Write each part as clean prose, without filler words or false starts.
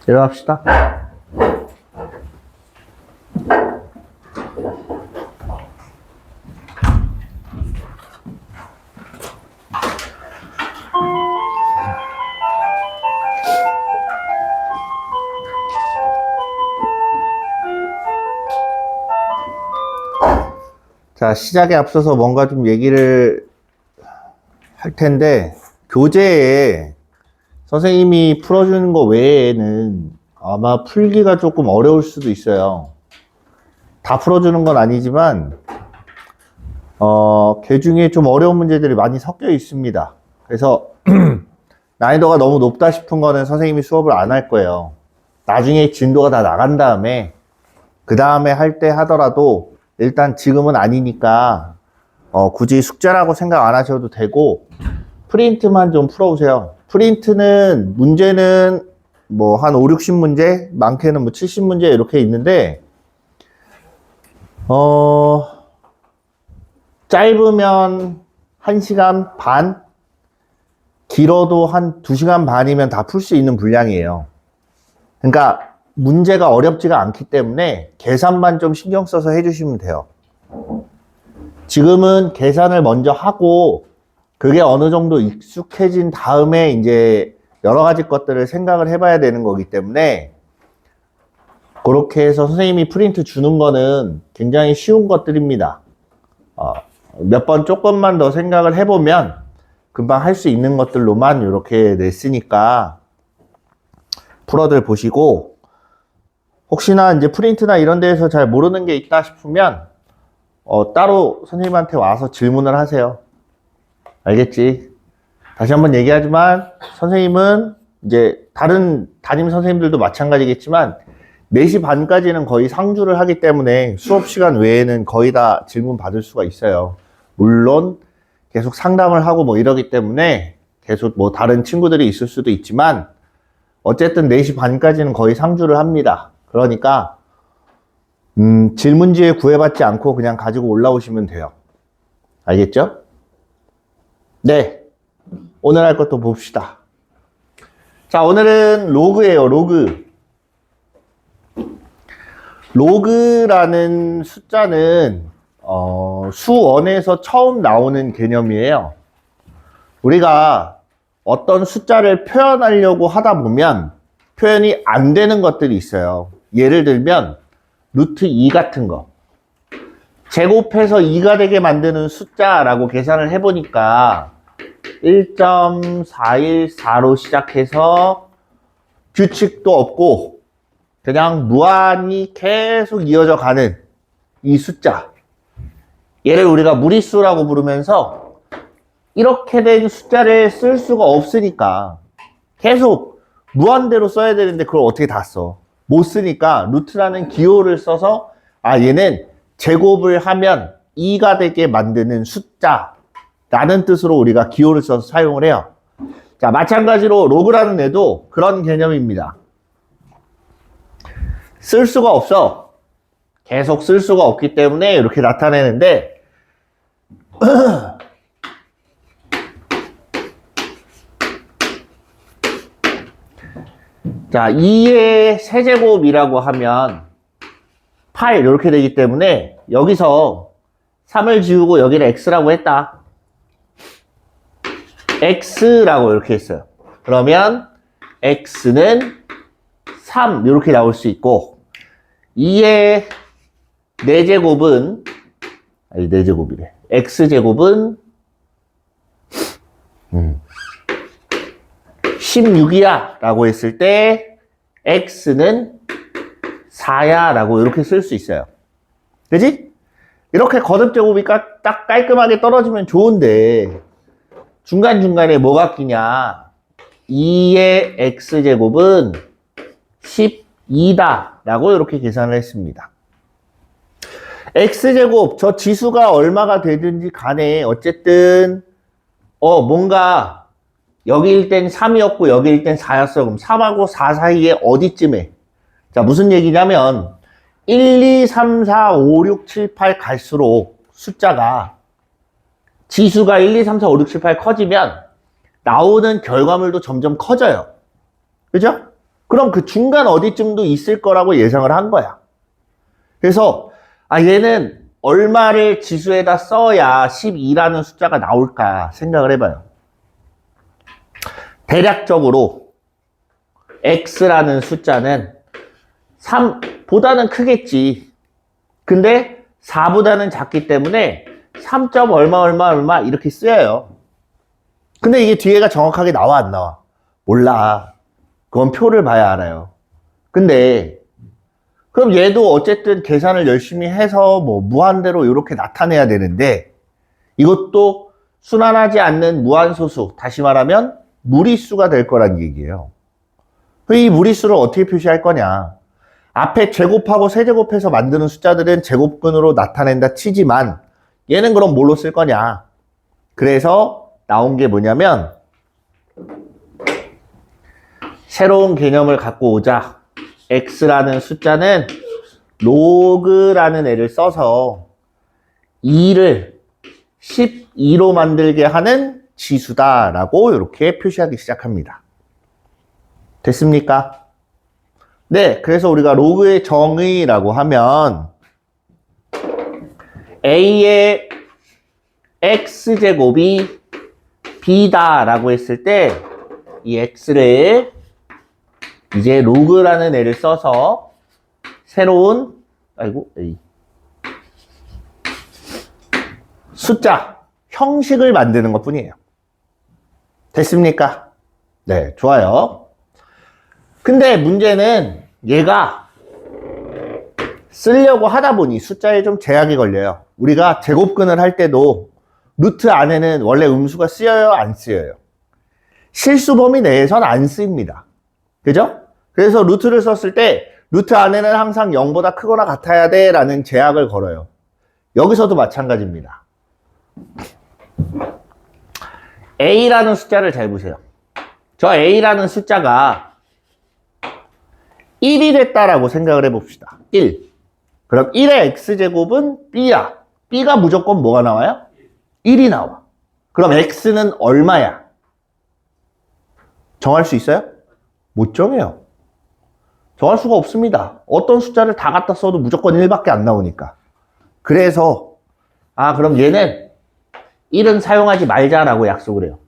일어납시다. 자, 시작에 앞서서 뭔가 좀 얘기를 할 텐데, 교재에 선생님이 풀어주는 거 외에는 아마 풀기가 조금 어려울 수도 있어요. 다 풀어주는 건 아니지만, 그 중에 좀 어려운 문제들이 많이 섞여 있습니다. 그래서 난이도가 너무 높다 싶은 거는 선생님이 수업을 안 할 거예요. 나중에 진도가 다 나간 다음에, 그 다음에 할 때 하더라도 일단 지금은 아니니까 굳이 숙제라고 생각 안 하셔도 되고 프린트만 좀 풀어오세요. 프린트는 문제는 뭐 한 5, 60문제, 많게는 뭐 70문제 이렇게 있는데 짧으면 1시간 반, 길어도 한 2시간 반이면 다 풀 수 있는 분량이에요. 그러니까 문제가 어렵지가 않기 때문에 계산만 좀 신경 써서 해주시면 돼요. 지금은 계산을 먼저 하고 그게 어느 정도 익숙해진 다음에 이제 여러 가지 것들을 생각을 해봐야 되는 거기 때문에 그렇게 해서 선생님이 프린트 주는 거는 굉장히 쉬운 것들입니다. 몇 번 조금만 더 생각을 해보면 금방 할 수 있는 것들로만 이렇게 냈으니까 풀어들 보시고 혹시나 이제 프린트나 이런 데에서 잘 모르는 게 있다 싶으면 따로 선생님한테 와서 질문을 하세요. 알겠지? 다시 한번 얘기하지만 선생님은 이제 다른 담임 선생님들도 마찬가지겠지만 4시 반까지는 거의 상주를 하기 때문에 수업 시간 외에는 거의 다 질문 받을 수가 있어요. 물론 계속 상담을 하고 뭐 이러기 때문에 계속 뭐 다른 친구들이 있을 수도 있지만 어쨌든 4시 반까지는 거의 상주를 합니다. 그러니까 질문지에 구애받지 않고 그냥 가지고 올라오시면 돼요. 알겠죠? 네, 오늘 할 것도 봅시다. 자, 오늘은 로그예요. 로그라는 숫자는 수원에서 처음 나오는 개념이에요. 우리가 어떤 숫자를 표현하려고 하다 보면 표현이 안 되는 것들이 있어요. 예를 들면 루트 2 같은 거. 제곱해서 2가 되게 만드는 숫자라고 계산을 해보니까 1.414로 시작해서 규칙도 없고 그냥 무한히 계속 이어져 가는 이 숫자. 얘를 우리가 무리수라고 부르면서 이렇게 된 숫자를 쓸 수가 없으니까 계속 무한대로 써야 되는데 그걸 어떻게 다 써? 못 쓰니까 루트라는 기호를 써서 얘는 제곱을 하면 2가 되게 만드는 숫자라는 뜻으로 우리가 기호를 써서 사용을 해요. 자, 마찬가지로 로그라는 애도 그런 개념입니다. 쓸 수가 없어. 계속 쓸 수가 없기 때문에 이렇게 나타내는데 자, 2의 세제곱이라고 하면 8 이렇게 되기 때문에 여기서 3을 지우고 여기를 x라고 했다. x라고 이렇게 했어요. 그러면 x는 3 이렇게 나올 수 있고 2의 4제곱은 4제곱이래. x제곱은 16이야 라고 했을 때 x는 4야 라고 이렇게 쓸 수 있어요. 그지? 이렇게 거듭제곱이 딱 깔끔하게 떨어지면 좋은데 중간중간에 뭐가 끼냐? 2의 x제곱은 12다 라고 이렇게 계산을 했습니다. x제곱, 저 지수가 얼마가 되든지 간에 어쨌든 뭔가 여기일 땐 3이었고 여기일 땐 4였어. 그럼 3하고 4 사이에 어디쯤에? 자, 무슨 얘기냐면 1, 2, 3, 4, 5, 6, 7, 8 갈수록 숫자가 지수가 1, 2, 3, 4, 5, 6, 7, 8 커지면 나오는 결과물도 점점 커져요. 그죠? 그럼 그 중간 어디쯤도 있을 거라고 예상을 한 거야. 그래서 얘는 얼마를 지수에다 써야 12라는 숫자가 나올까 생각을 해봐요. 대략적으로 x라는 숫자는 3보다는 크겠지. 근데 4보다는 작기 때문에 3. 얼마 이렇게 쓰여요. 근데 이게 뒤에가 정확하게 나와 안 나와? 몰라. 그건 표를 봐야 알아요. 근데 그럼 얘도 어쨌든 계산을 열심히 해서 뭐 무한대로 이렇게 나타내야 되는데 이것도 순환하지 않는 무한소수, 다시 말하면 무리수가 될 거란 얘기예요. 이 무리수를 어떻게 표시할 거냐? 앞에 제곱하고 세제곱해서 만드는 숫자들은 제곱근으로 나타낸다 치지만 얘는 그럼 뭘로 쓸 거냐? 그래서 나온 게 뭐냐면 새로운 개념을 갖고 오자. x라는 숫자는 로그라는 애를 써서 2를 12로 만들게 하는 지수다라고 이렇게 표시하기 시작합니다. 됐습니까? 네, 그래서 우리가 로그의 정의라고 하면 a의 x제곱이 b다라고 했을 때 이 x를 이제 로그라는 애를 써서 새로운 숫자, 형식을 만드는 것 뿐이에요. 됐습니까? 네, 좋아요. 근데 문제는 얘가 쓰려고 하다 보니 숫자에 좀 제약이 걸려요. 우리가 제곱근을 할 때도 루트 안에는 원래 음수가 쓰여요, 안 쓰여요? 실수 범위 내에선 안 쓰입니다. 그죠? 그래서 루트를 썼을 때 루트 안에는 항상 0보다 크거나 같아야 돼 라는 제약을 걸어요. 여기서도 마찬가지입니다. a라는 숫자를 잘 보세요. 저 a라는 숫자가 1이 됐다라고 생각을 해봅시다. 1. 그럼 1의 x제곱은 b야. b가 무조건 뭐가 나와요? 1이 나와. 그럼 x는 얼마야? 정할 수 있어요? 못 정해요. 정할 수가 없습니다. 어떤 숫자를 다 갖다 써도 무조건 1밖에 안 나오니까. 그래서 그럼 얘는 1은 사용하지 말자라고 약속을 해요.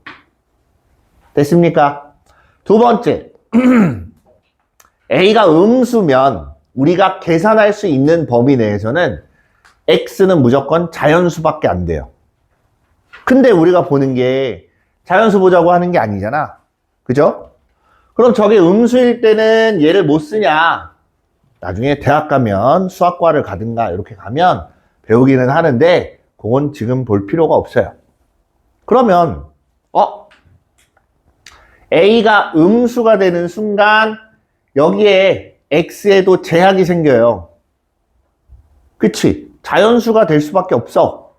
됐습니까? 두 번째, a가 음수면 우리가 계산할 수 있는 범위 내에서는 x는 무조건 자연수밖에 안 돼요. 근데 우리가 보는 게 자연수 보자고 하는 게 아니잖아. 그죠? 그럼 저게 음수일 때는 얘를 못 쓰냐? 나중에 대학 가면 수학과를 가든가 이렇게 가면 배우기는 하는데 그건 지금 볼 필요가 없어요. 그러면 a가 음수가 되는 순간 여기에 x에도 제약이 생겨요. 그치? 자연수가 될 수밖에 없어.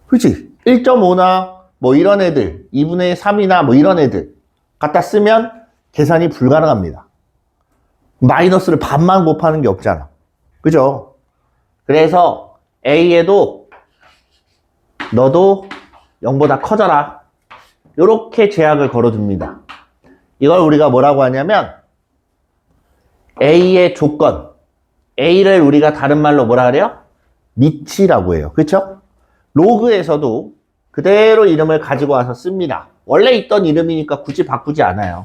그치? 1.5나 뭐 이런 애들, 2분의 3이나 뭐 이런 애들 갖다 쓰면 계산이 불가능합니다. 마이너스를 반만 곱하는 게 없잖아. 그죠? 그래서 a에도 너도 0보다 커져라. 이렇게 제약을 걸어줍니다. 이걸 우리가 뭐라고 하냐면 a의 조건, a를 우리가 다른 말로 뭐라 그래요? 미치라고 해요. 그렇죠? 로그에서도 그대로 이름을 가지고 와서 씁니다. 원래 있던 이름이니까 굳이 바꾸지 않아요.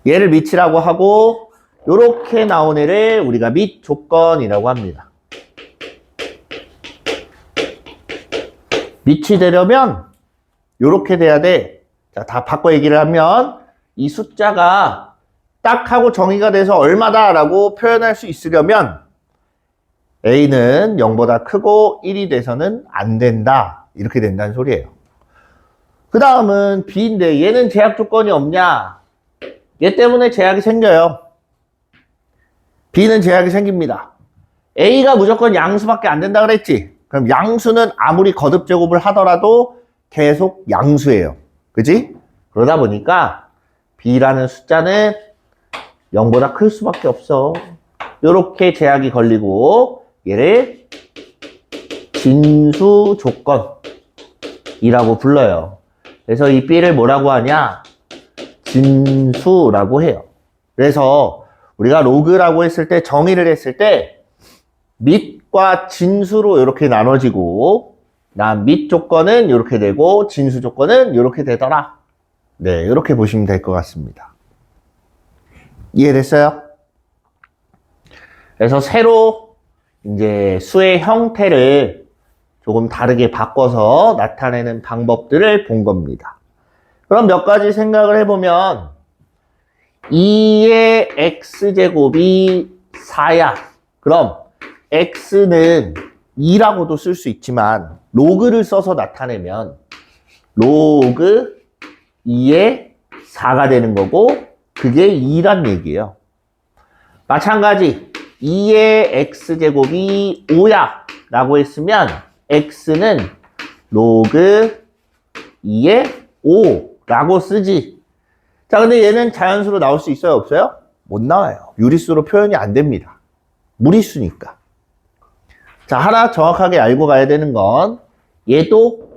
얘를 미치라고 하고 이렇게 나온 애를 우리가 및 조건이라고 합니다. 밑이 되려면 이렇게 돼야 돼. 자, 다 바꿔 얘기를 하면 이 숫자가 딱 하고 정의가 돼서 얼마다 라고 표현할 수 있으려면 a는 0보다 크고 1이 돼서는 안 된다. 이렇게 된다는 소리예요. 그 다음은 b인데 얘는 제약 조건이 없냐? 얘 때문에 제약이 생겨요. b는 제약이 생깁니다. a가 무조건 양수밖에 안 된다 그랬지? 그럼 양수는 아무리 거듭 제곱을 하더라도 계속 양수예요. 그지? 그러다 보니까 b라는 숫자는 0보다 클 수밖에 없어. 이렇게 제약이 걸리고 얘를 진수 조건이라고 불러요. 그래서 이 b를 뭐라고 하냐? 진수라고 해요. 그래서 우리가 로그라고 했을 때, 정의를 했을 때 밑과 진수로 이렇게 나눠지고, 밑 조건은 이렇게 되고 진수 조건은 이렇게 되더라. 네, 이렇게 보시면 될 것 같습니다. 이해됐어요? 그래서 새로 이제 수의 형태를 조금 다르게 바꿔서 나타내는 방법들을 본 겁니다. 그럼 몇 가지 생각을 해보면 2의 x제곱이 4야. 그럼 x는 2라고도 쓸 수 있지만 로그를 써서 나타내면 로그 2의 4가 되는 거고 그게 2란 얘기예요. 마찬가지 2의 x제곱이 5야 라고 했으면 x는 로그 2의 5라고 쓰지. 자, 근데 얘는 자연수로 나올 수 있어요? 없어요? 못 나와요. 유리수로 표현이 안 됩니다. 무리수니까. 자, 하나 정확하게 알고 가야 되는 건 얘도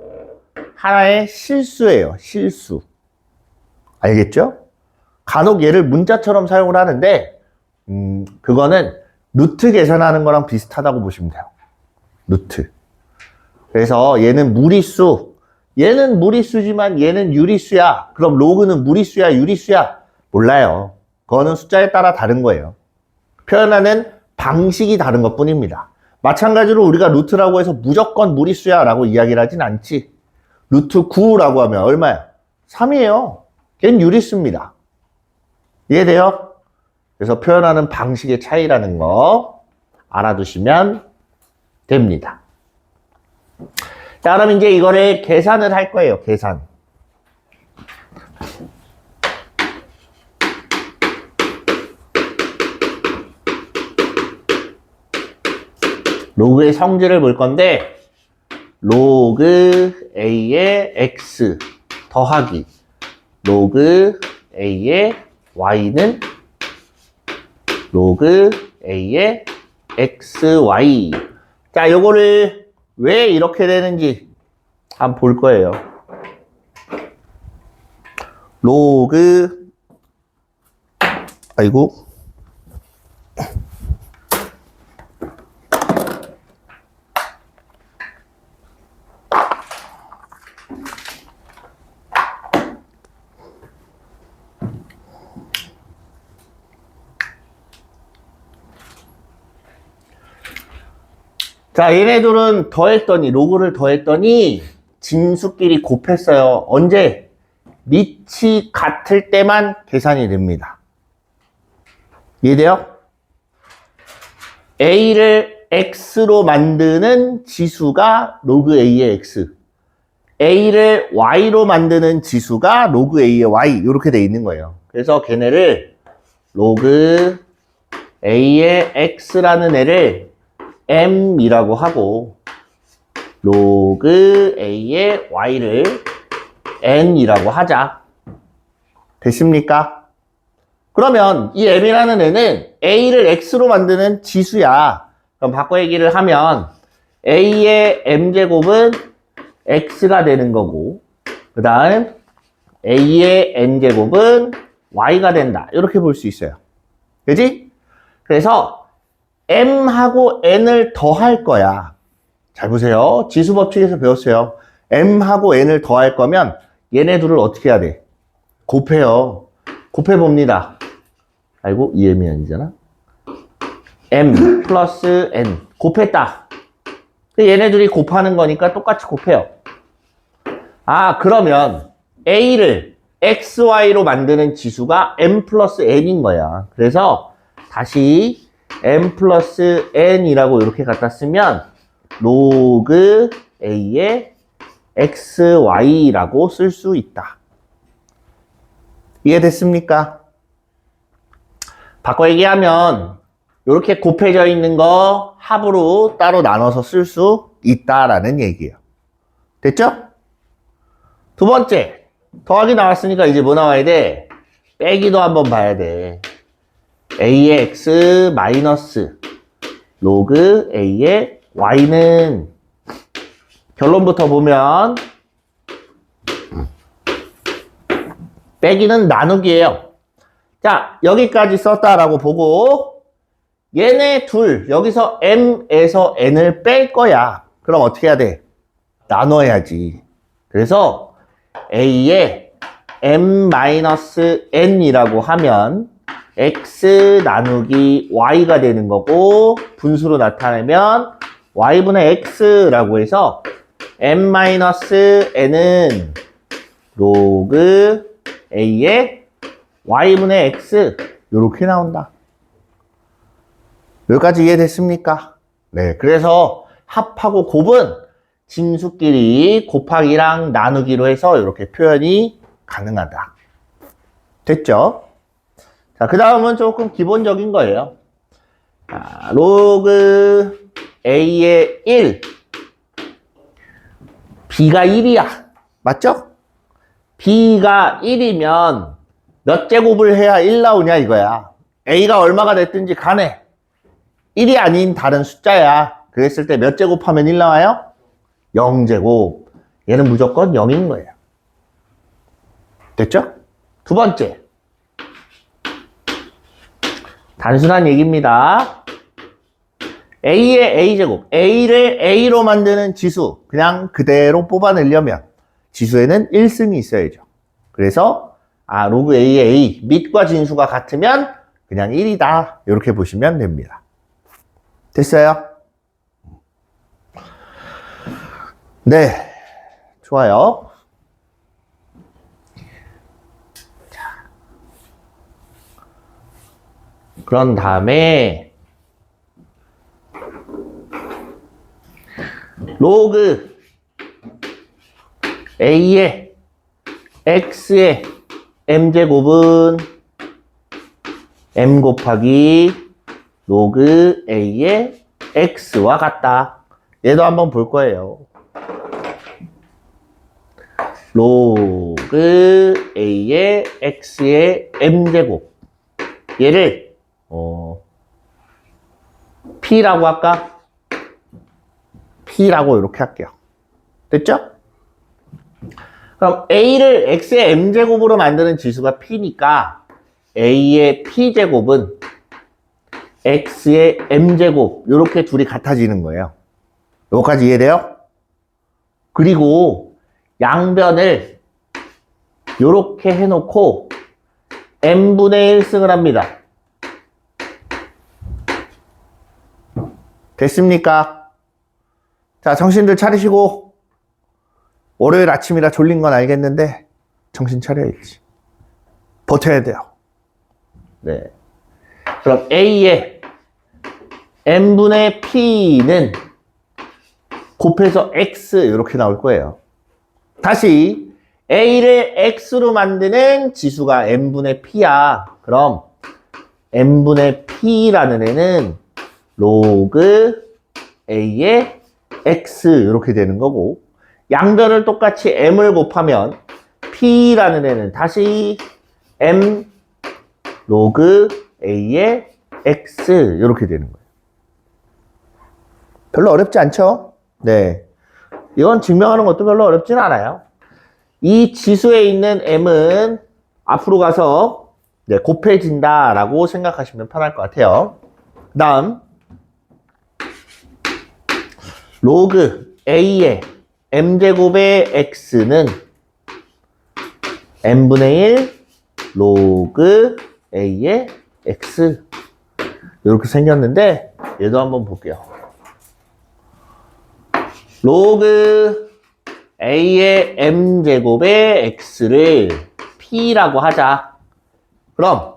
하나의 실수예요. 실수. 알겠죠? 간혹 얘를 문자처럼 사용을 하는데 그거는 루트 계산하는 거랑 비슷하다고 보시면 돼요. 루트. 그래서 얘는 무리수. 얘는 무리수지만 얘는 유리수야. 그럼 로그는 무리수야, 유리수야? 몰라요. 그거는 숫자에 따라 다른 거예요. 표현하는 방식이 다른 것 뿐입니다. 마찬가지로 우리가 루트라고 해서 무조건 무리수야 라고 이야기를 하진 않지. 루트 9라고 하면 얼마야? 3이에요. 걔는 유리수입니다. 이해돼요? 그래서 표현하는 방식의 차이라는 거 알아두시면 됩니다. 자, 그럼 이제 이거를 계산을 할 거예요. 계산. 로그의 성질을 볼 건데 로그 a의 x 더하기 로그 a의 y는 로그 a의 xy. 자, 요거를 왜 이렇게 되는지 한번 볼 거예요. 로그 아이고 자, 얘네들은 더했더니, 로그를 더했더니 진수끼리 곱했어요. 언제? 밑이 같을 때만 계산이 됩니다. 이해돼요? a를 x로 만드는 지수가 로그 a의 x, a를 y로 만드는 지수가 로그 a의 y, 이렇게 돼 있는 거예요. 그래서 걔네를 로그 a의 x라는 애를 m이라고 하고 로그 a의 y를 n이라고 하자. 됐습니까? 그러면 이 m이라는 애는 a를 x로 만드는 지수야. 그럼 바꿔 얘기를 하면 a의 m제곱은 x가 되는 거고 그 다음 a의 n제곱은 y가 된다. 이렇게 볼 수 있어요. 그지? 그래서 m하고 n을 더할 거야. 잘 보세요. 지수 법칙에서 배웠어요. m하고 n을 더할 거면 얘네 둘을 어떻게 해야 돼? 곱해요. 곱해봅니다. 아이고, 이 m이 아니잖아. m 플러스 n. 곱했다. 얘네 둘이 곱하는 거니까 똑같이 곱해요. 아, 그러면 a를 xy로 만드는 지수가 m 플러스 n인 거야. 그래서 다시 m 플러스 n이라고 이렇게 갖다 쓰면 로그 a의 xy라고 쓸 수 있다. 이해됐습니까? 바꿔 얘기하면 이렇게 곱해져 있는 거 합으로 따로 나눠서 쓸 수 있다라는 얘기예요. 됐죠? 두 번째, 더하기 나왔으니까 이제 뭐 나와야 돼? 빼기도 한번 봐야 돼. a의 x 마이너스 로그 a의 y는 결론부터 보면 빼기는 나누기예요. 자, 여기까지 썼다라고 보고 얘네 둘 여기서 m에서 n을 뺄 거야. 그럼 어떻게 해야 돼? 나눠야지. 그래서 a에 m-n이라고 하면 x 나누기 y가 되는 거고 분수로 나타내면 y분의 x라고 해서 m-n은 로그 a의 y분의 x 이렇게 나온다. 여기까지 이해됐습니까? 네, 그래서 합하고 곱은 진수끼리 곱하기랑 나누기로 해서 이렇게 표현이 가능하다. 됐죠? 자, 그 다음은 조금 기본적인 거예요. 자, 로그 a의 1, b가 1이야. 맞죠? b가 1이면 몇 제곱을 해야 1 나오냐 이거야. a가 얼마가 됐든지 간에 1이 아닌 다른 숫자야. 그랬을 때 몇 제곱하면 1 나와요? 0제곱. 얘는 무조건 0인 거예요. 됐죠? 두 번째. 단순한 얘기입니다. a의 a제곱. a를 a로 만드는 지수. 그냥 그대로 뽑아내려면 지수에는 1승이 있어야죠. 그래서 로그 a의 a, 밑과 진수가 같으면 그냥 1이다. 이렇게 보시면 됩니다. 됐어요? 네, 좋아요. 자, 그런 다음에 로그 a의 x의 m제곱은 m 곱하기 로그 a의 x와 같다. 얘도 한번 볼 거예요. 로그 a의 x의 m제곱. 얘를 p라고 할까? p라고 이렇게 할게요. 됐죠? 그럼 a를 x의 m제곱으로 만드는 지수가 p니까 a의 p제곱은 x의 m제곱 이렇게 둘이 같아지는 거예요. 여기까지 이해돼요? 그리고 양변을 이렇게 해놓고 m분의 1승을 합니다. 됐습니까? 자, 정신들 차리시고 월요일 아침이라 졸린 건 알겠는데 정신 차려야지. 버텨야 돼요. 네. 그럼 a의 m분의 p는 곱해서 x 이렇게 나올 거예요. 다시 a를 x로 만드는 지수가 m분의 p야. 그럼 m분의 p라는 애는 로그 a의 x 이렇게 되는 거고 양변을 똑같이 m을 곱하면 p라는 애는 다시 m 로그 a의 x 이렇게 되는 거예요. 별로 어렵지 않죠? 네. 이건 증명하는 것도 별로 어렵진 않아요. 이 지수에 있는 m은 앞으로 가서 곱해진다라고 생각하시면 편할 것 같아요. 그 다음 로그 a의 m제곱의 x는 m분의 1 로그 a의 x 이렇게 생겼는데 얘도 한번 볼게요. 로그 a의 m제곱의 x를 p라고 하자. 그럼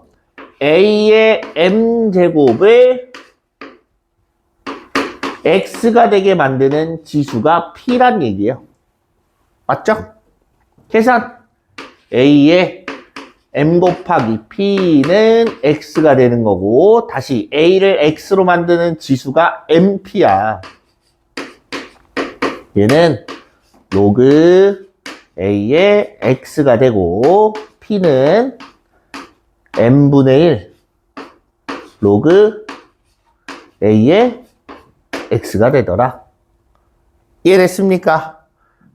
a의 m제곱을 x가 되게 만드는 지수가 p란 얘기예요. 맞죠? 계산 a의 m 곱하기 p는 x가 되는 거고 다시 a를 x로 만드는 지수가 mp야. 얘는 로그 a의 x가 되고 p는 m분의 1 로그 a의 x가 되더라. 이해됐습니까?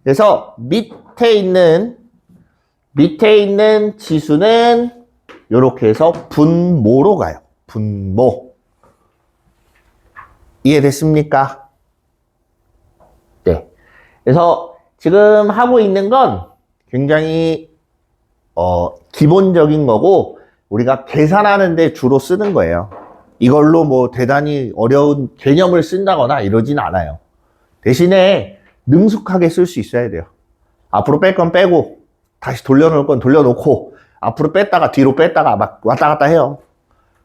그래서 밑에 있는 밑에 있는 지수는 이렇게 해서 분모로 가요. 분모. 이해됐습니까? 네. 그래서 지금 하고 있는 건 굉장히 기본적인 거고 우리가 계산하는 데 주로 쓰는 거예요. 이걸로 뭐 대단히 어려운 개념을 쓴다거나 이러진 않아요. 대신에 능숙하게 쓸 수 있어야 돼요. 앞으로 뺄 건 빼고 다시 돌려놓을 건 돌려놓고 앞으로 뺐다가 뒤로 뺐다가 막 왔다 갔다 해요.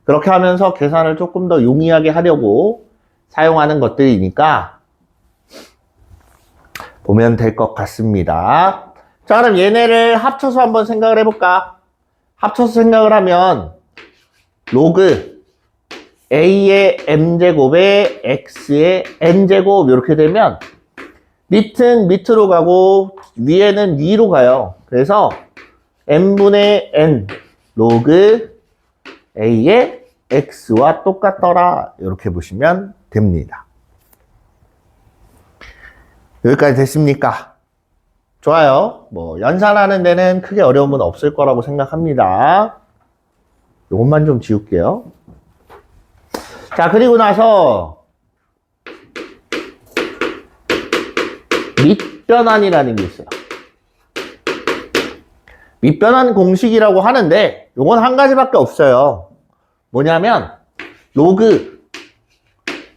그렇게 하면서 계산을 조금 더 용이하게 하려고 사용하는 것들이니까 보면 될 것 같습니다. 자, 그럼 얘네를 합쳐서 한번 생각을 해볼까? 합쳐서 생각을 하면 로그 a의 m제곱에 x의 n제곱 이렇게 되면 밑은 밑으로 가고 위에는 위로 가요. 그래서 n분의 n 로그 a의 x와 똑같더라 이렇게 보시면 됩니다. 여기까지 됐습니까? 좋아요. 뭐 연산하는 데는 크게 어려움은 없을 거라고 생각합니다. 이것만 좀 지울게요. 자, 그리고 나서 밑변환이라는 게 있어요. 밑변환 공식이라고 하는데 이건 한 가지밖에 없어요. 뭐냐면 로그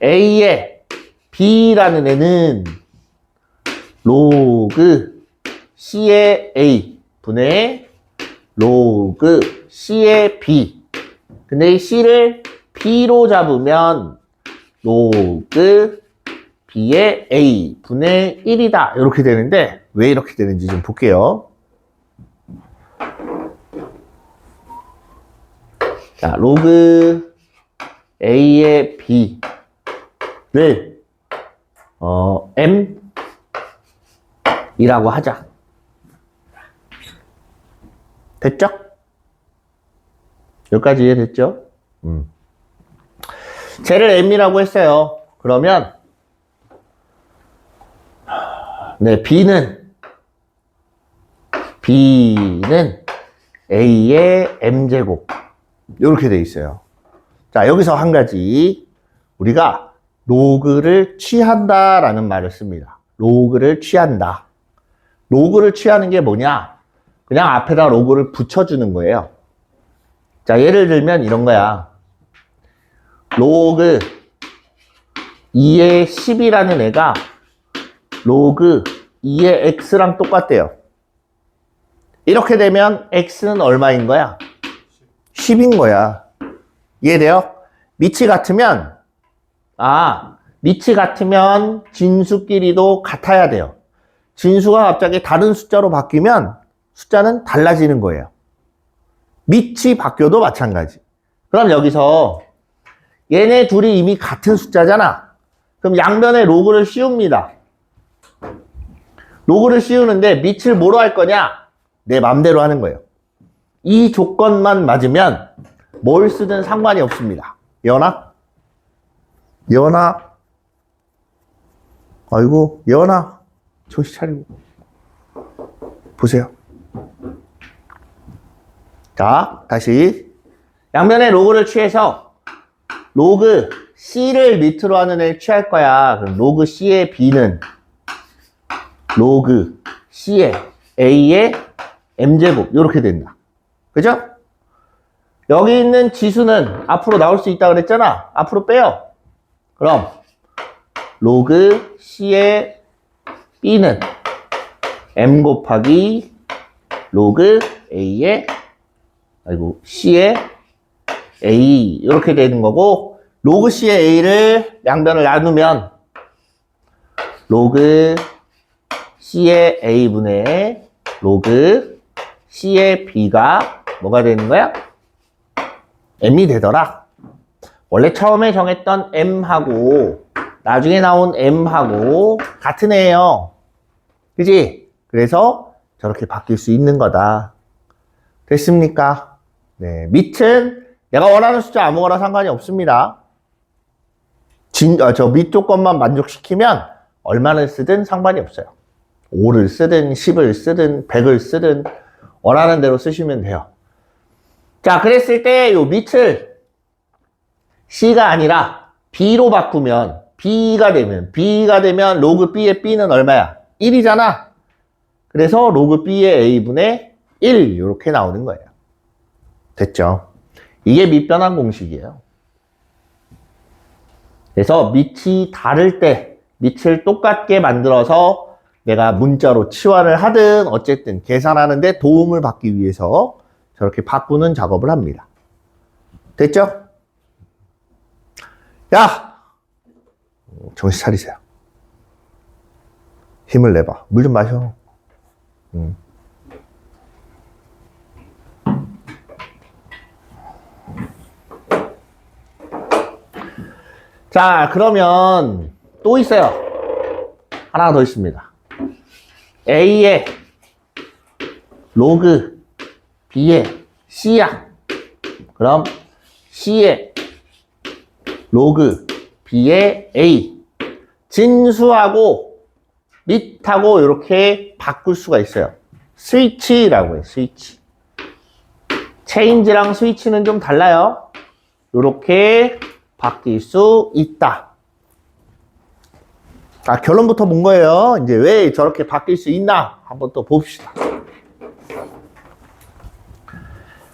a의 b라는 애는 로그 c의 a 분의 로그 c의 b. 근데 이 c를 b로 잡으면 로그 b의 a 분의 1이다 이렇게 되는데 왜 이렇게 되는지 좀 볼게요. 자, 로그 a의 b를 m 이라고 하자. 됐죠? 여기까지 이해됐죠? 쟤를 m이라고 했어요. 그러면 네, b는 a의 m제곱 이렇게 돼 있어요. 자, 여기서 한 가지 우리가 로그를 취한다라는 말을 씁니다. 로그를 취한다. 로그를 취하는 게 뭐냐? 그냥 앞에다 로그를 붙여주는 거예요. 자, 예를 들면 이런 거야. 로그 2의 10이라는 애가 로그 2의 x랑 똑같대요. 이렇게 되면 x는 얼마인 거야? 10인 거야. 이해돼요? 밑이 같으면 밑이 같으면 진수끼리도 같아야 돼요. 진수가 갑자기 다른 숫자로 바뀌면 숫자는 달라지는 거예요. 밑이 바뀌어도 마찬가지. 그럼 여기서 얘네 둘이 이미 같은 숫자잖아. 그럼 양변에 로그를 씌웁니다. 로그를 씌우는데 밑을 뭐로 할 거냐? 내 맘대로 하는 거예요. 이 조건만 맞으면 뭘 쓰든 상관이 없습니다. 예원아? 아이고, 예원아. 정신 차리고. 보세요. 자, 다시. 양변에 로그를 취해서 로그 C를 밑으로 하는 애를 취할 거야. 그럼 로그 C의 B는 로그 C의 A의 M제곱. 이렇게 된다. 그죠? 여기 있는 지수는 앞으로 나올 수 있다 그랬잖아. 앞으로 빼요. 그럼 로그 C의 B는 M 곱하기 로그 A의 C의 A 이렇게 되는 거고 로그 C의 A를 양변을 나누면 로그 C의 A분의 로그 C의 B가 뭐가 되는 거야? M이 되더라. 원래 처음에 정했던 M하고 나중에 나온 M하고 같은 애예요. 그지? 그래서 저렇게 바뀔 수 있는 거다. 됐습니까? 네, 밑은 내가 원하는 숫자 아무거나 상관이 없습니다. 저 밑 조건만 만족시키면 얼마를 쓰든 상관이 없어요. 5를 쓰든 10을 쓰든 100을 쓰든 원하는 대로 쓰시면 돼요. 자, 그랬을 때 요 밑을 C가 아니라 B로 바꾸면 B가 되면 로그 B의 B는 얼마야? 1이잖아. 그래서 로그 B의 A분의 1 이렇게 나오는 거예요. 됐죠? 이게 밑변환 공식이에요. 그래서 밑이 다를 때 밑을 똑같게 만들어서 내가 문자로 치환을 하든 어쨌든 계산하는데 도움을 받기 위해서 저렇게 바꾸는 작업을 합니다. 됐죠? 야! 정신 차리세요. 힘을 내봐. 물 좀 마셔. 자, 그러면 또 있어요. 하나 더 있습니다. A의 로그 B의 C야. 그럼 C의 로그 B의 A. 진수하고 밑하고 이렇게 바꿀 수가 있어요. 스위치라고 해요. 스위치. 체인지랑 스위치는 좀 달라요. 이렇게 바뀔 수 있다. 자, 결론부터 본 거예요. 이제 왜 저렇게 바뀔 수 있나 한번 또 봅시다.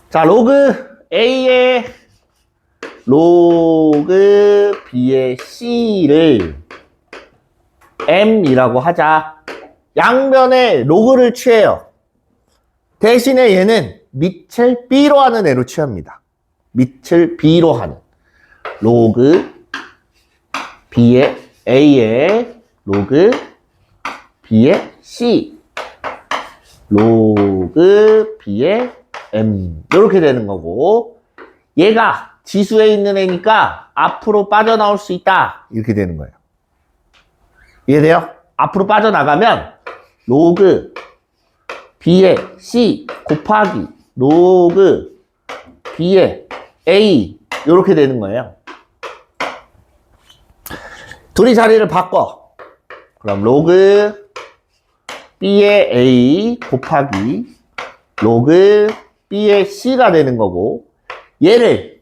자, 로그 A의 로그 B의 C를 M이라고 하자. 양면에 로그를 취해요. 대신에 얘는 밑을 B로 하는 애로 취합니다. 밑을 B로 하는. 로그 B의 A의 로그 B의 C 로그 B의 M 이렇게 되는 거고 얘가 지수에 있는 애니까 앞으로 빠져나올 수 있다 이렇게 되는 거예요. 이해돼요? 앞으로 빠져나가면 로그 B의 C 곱하기 로그 B의 A 이렇게 되는 거예요. 둘이 자리를 바꿔. 그럼 로그 B의 A 곱하기 로그 B의 C가 되는 거고 얘를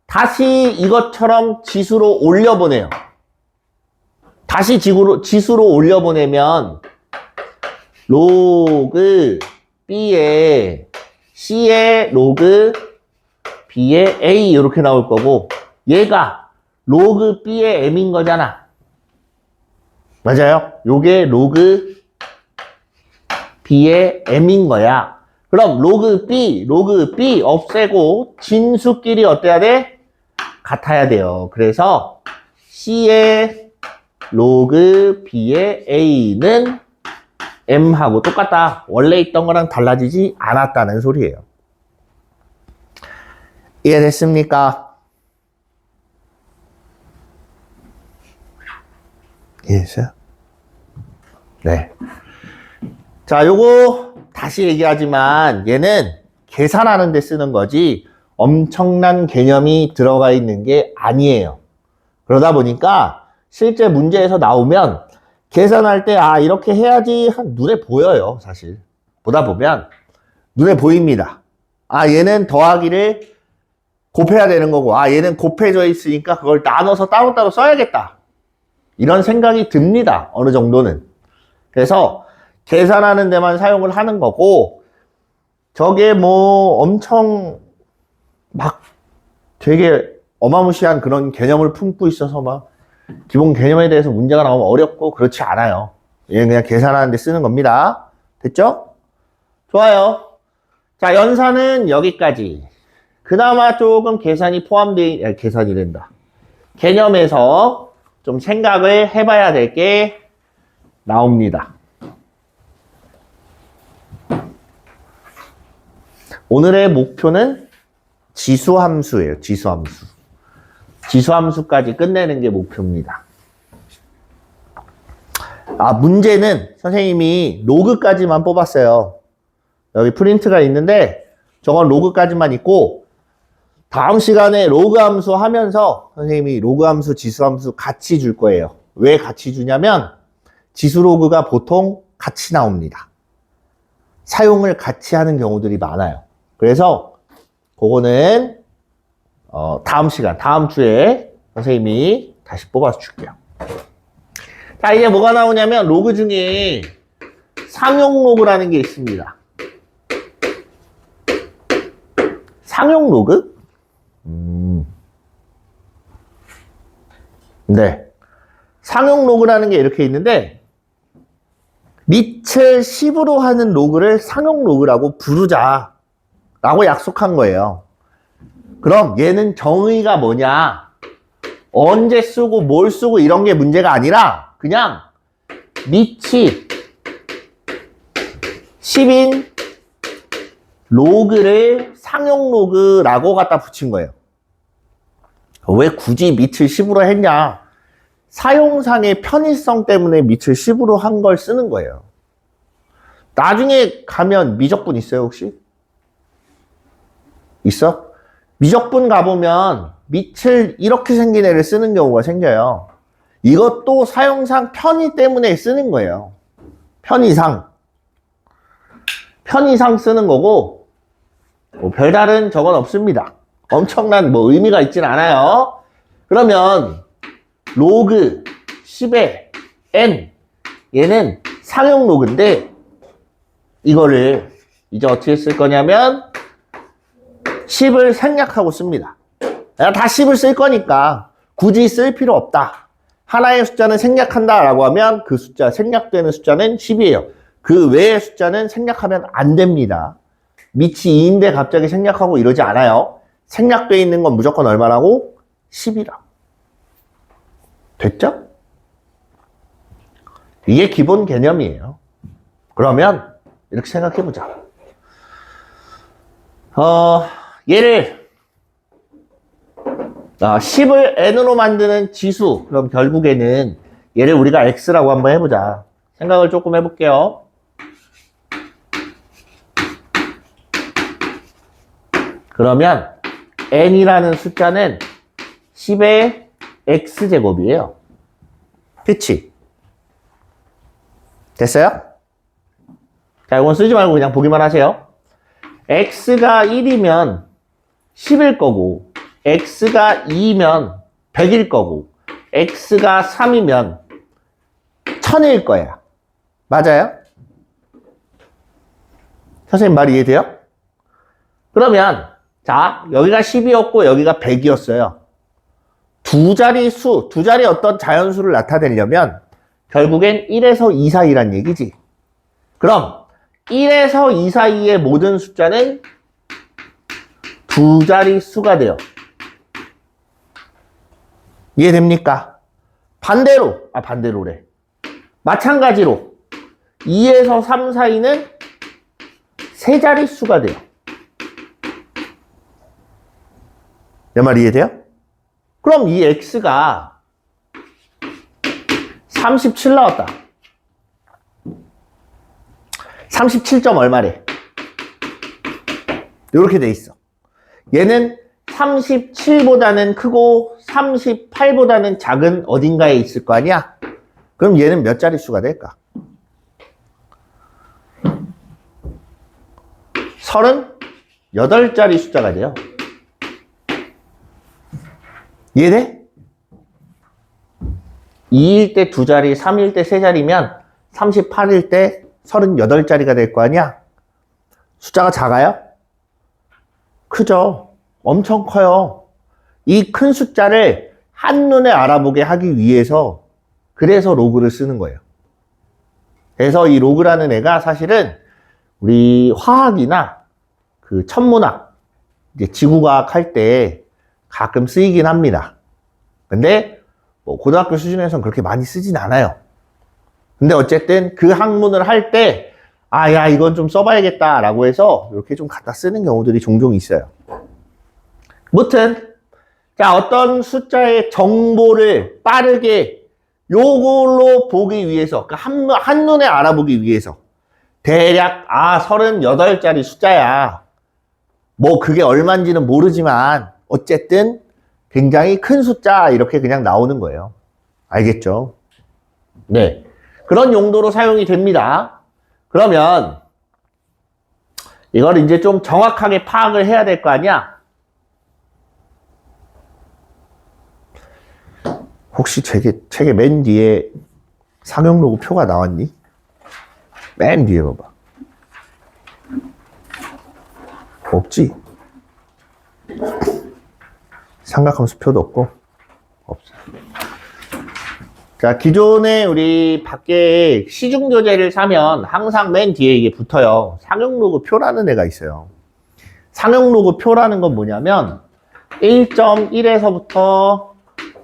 다시 이것처럼 지수로 올려보내요. 다시 지수로 올려보내면 로그 B의 C의 로그 B의 A 이렇게 나올 거고 얘가 로그 B의 M인 거잖아. 맞아요? 요게 로그 B의 M인 거야. 그럼 로그 B 없애고 진수끼리 어때야 돼? 같아야 돼요. 그래서 C의 로그 B의 A는 M하고 똑같다. 원래 있던 거랑 달라지지 않았다는 소리예요. 이해됐습니까? 이해했어요? 네. 자, 요거 다시 얘기하지만 얘는 계산하는 데 쓰는 거지 엄청난 개념이 들어가 있는 게 아니에요. 그러다 보니까 실제 문제에서 나오면 계산할 때 아 이렇게 해야지 눈에 보여요. 사실 보다 보면 눈에 보입니다. 아 얘는 더하기를 곱해야 되는 거고 아 얘는 곱해져 있으니까 그걸 나눠서 따로따로 써야겠다. 이런 생각이 듭니다. 어느 정도는. 그래서 계산하는 데만 사용을 하는 거고 저게 뭐 엄청 막 되게 어마무시한 그런 개념을 품고 있어서 막 기본 개념에 대해서 문제가 나오면 어렵고 그렇지 않아요. 얘는 그냥 계산하는 데 쓰는 겁니다. 됐죠? 좋아요. 자, 연산은 여기까지. 그나마 조금 계산이 계산이 된다. 개념에서 좀 생각을 해봐야 될 게 나옵니다. 오늘의 목표는 지수함수예요. 지수함수. 지수함수까지 끝내는 게 목표입니다. 아, 문제는 선생님이 로그까지만 뽑았어요. 여기 프린트가 있는데 저건 로그까지만 있고 다음 시간에 로그 함수 하면서 선생님이 로그 함수, 지수 함수 같이 줄 거예요. 왜 같이 주냐면 지수 로그가 보통 같이 나옵니다. 사용을 같이 하는 경우들이 많아요. 그래서 그거는 다음 시간, 다음 주에 선생님이 다시 뽑아서 줄게요. 자, 이제 뭐가 나오냐면 로그 중에 상용 로그라는 게 있습니다. 상용 로그? 네. 상용 로그라는 게 이렇게 있는데 밑을 10으로 하는 로그를 상용 로그라고 부르자 라고 약속한 거예요. 그럼 얘는 정의가 뭐냐, 언제 쓰고 뭘 쓰고 이런 게 문제가 아니라 그냥 밑이 10인 로그를 상용 로그라고 갖다 붙인 거예요. 왜 굳이 밑을 10으로 했냐? 사용상의 편의성 때문에 밑을 10으로 한 걸 쓰는 거예요. 나중에 가면 미적분 있어요, 혹시? 있어? 미적분 가보면 밑을 이렇게 생긴 애를 쓰는 경우가 생겨요. 이것도 사용상 편의 때문에 쓰는 거예요. 편의상 쓰는 거고, 뭐 별다른 적은 없습니다. 엄청난 뭐 의미가 있진 않아요. 그러면 로그 10의 n, 얘는 상용 로그인데 이거를 이제 어떻게 쓸 거냐면 10을 생략하고 씁니다. 다 10을 쓸 거니까 굳이 쓸 필요 없다. 하나의 숫자는 생략한다 라고 하면 그 숫자, 생략되는 숫자는 10이에요. 그 외의 숫자는 생략하면 안 됩니다. 밑이 2인데 갑자기 생략하고 이러지 않아요. 생략되어 있는 건 무조건 얼마라고? 10이라. 됐죠? 이게 기본 개념이에요. 그러면 이렇게 생각해 보자. 얘를 10을 n으로 만드는 지수. 그럼 결국에는 얘를 우리가 x라고 한번 해보자. 생각을 조금 해볼게요. 그러면 n이라는 숫자는 10의 x제곱이에요. 그치? 됐어요? 자, 이건 쓰지 말고 그냥 보기만 하세요. x가 1이면 10일 거고, x가 2면 100일 거고, x가 3이면 1000일 거야. 맞아요? 선생님 말 이해돼요? 그러면 자, 여기가 10이었고 여기가 100이었어요. 두 자리 어떤 자연수를 나타내려면 결국엔 1에서 2 사이란 얘기지. 그럼 1에서 2 사이의 모든 숫자는 두 자리 수가 돼요. 이해됩니까? 반대로래. 마찬가지로 2에서 3 사이는 세 자리 수가 돼요. 내 말 이해돼요? 그럼 이 x가 37 나왔다. 37점 얼마래? 이렇게 돼 있어. 얘는 37보다는 크고 38보다는 작은 어딘가에 있을 거 아니야? 그럼 얘는 몇 자릿수가 될까? 38자리 숫자가 돼요. 이해돼? 2일 때 2자리, 3일 때 3자리면 38일 때 38자리가 될 거 아니야? 숫자가 작아요? 크죠? 엄청 커요. 이 큰 숫자를 한눈에 알아보게 하기 위해서 그래서 로그를 쓰는 거예요. 그래서 이 로그라는 애가 사실은 우리 화학이나 그 천문학, 이제 지구과학 할 때 가끔 쓰이긴 합니다. 근데 뭐 고등학교 수준에서는 그렇게 많이 쓰진 않아요. 근데 어쨌든 그 학문을 할 때 야, 이건 좀 써봐야겠다 라고 해서 이렇게 좀 갖다 쓰는 경우들이 종종 있어요. 무튼 자, 어떤 숫자의 정보를 빠르게 요걸로 보기 위해서, 그러니까 한눈에 알아보기 위해서 대략 38자리 숫자야. 뭐 그게 얼마인지는 모르지만 어쨌든 굉장히 큰 숫자 이렇게 그냥 나오는 거예요. 알겠죠? 네. 그런 용도로 사용이 됩니다. 그러면 이걸 이제 좀 정확하게 파악을 해야 될 거 아니야? 혹시 책에 맨 뒤에 상용 로고 표가 나왔니? 맨 뒤에 봐봐. 없지? 삼각함수 표도 없고? 없어. 자, 기존에 우리 밖에 시중교재를 사면 항상 맨 뒤에 이게 붙어요. 상용 로고 표라는 애가 있어요. 상용 로고 표라는 건 뭐냐면 1.1에서부터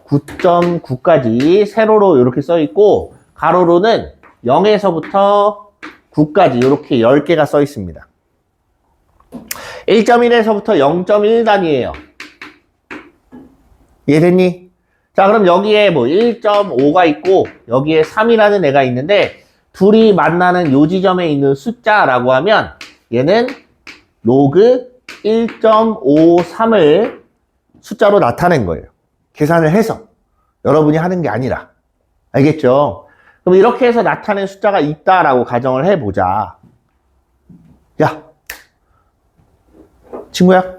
9.9까지 세로로 이렇게 써 있고 가로로는 0에서부터 9까지 이렇게 10개가 써 있습니다. 1.1에서부터 0.1 단위예요. 이해됐니? 자, 그럼 여기에 뭐 1.5가 있고 여기에 3이라는 애가 있는데 둘이 만나는 요 지점에 있는 숫자라고 하면 얘는 로그 1.53을 숫자로 나타낸 거예요. 계산을 해서. 여러분이 하는 게 아니라. 알겠죠? 그럼 이렇게 해서 나타낸 숫자가 있다라고 가정을 해보자. 야, 친구야?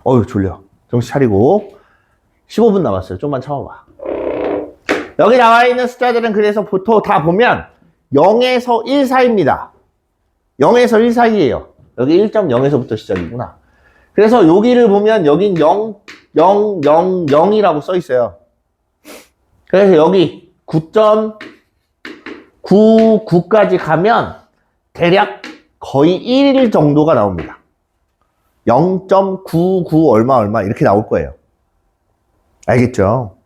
어휴, 졸려. 정신 차리고. 15분 남았어요. 좀만 참아봐. 여기 나와 있는 숫자들은 그래서 보통 다 보면 0에서 1 사이입니다. 0에서 1 사이예요. 여기 1.0에서부터 시작이구나. 그래서 여기를 보면 여긴 0, 0, 0, 0이라고 써 있어요. 그래서 여기 9.99까지 가면 대략 거의 1 정도가 나옵니다. 0.99 얼마 이렇게 나올 거예요. 알겠죠?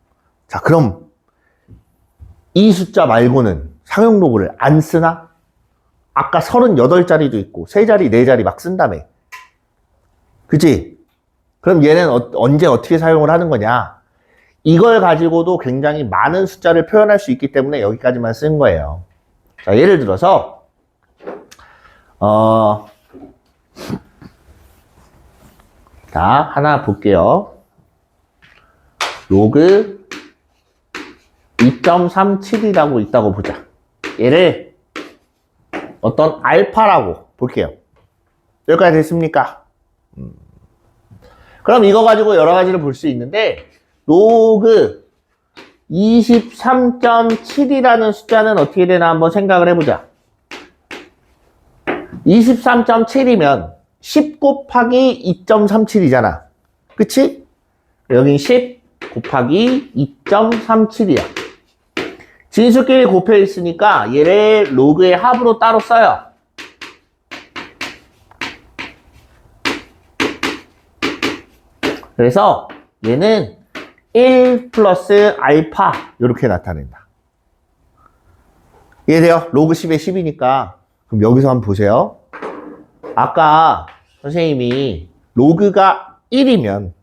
자, 그럼 이 숫자 말고는 상용 로고를 안 쓰나? 아까 38자리도 있고 3자리, 4자리 막 쓴다며. 그치? 그럼 얘는 언제 어떻게 사용을 하는 거냐? 이걸 가지고도 굉장히 많은 숫자를 표현할 수 있기 때문에 여기까지만 쓴 거예요. 자, 예를 들어서 자, 하나 볼게요. 로그 2.37이라고 있다고 보자. 얘를 어떤 알파라고 볼게요. 여기까지 됐습니까? 그럼 이거 가지고 여러 가지를 볼 수 있는데 로그 23.7이라는 숫자는 어떻게 되나 한번 생각을 해보자. 23.7이면 10 곱하기 2.37이잖아. 그치? 여긴 10 곱하기 2.37이야. 진수끼리 곱해 있으니까 얘를 로그의 합으로 따로 써요. 그래서 얘는 1 플러스 알파 이렇게 나타낸다. 이해돼요? 로그 10에 10이니까 그럼 여기서 한번 보세요. 아까 선생님이 로그가 1이면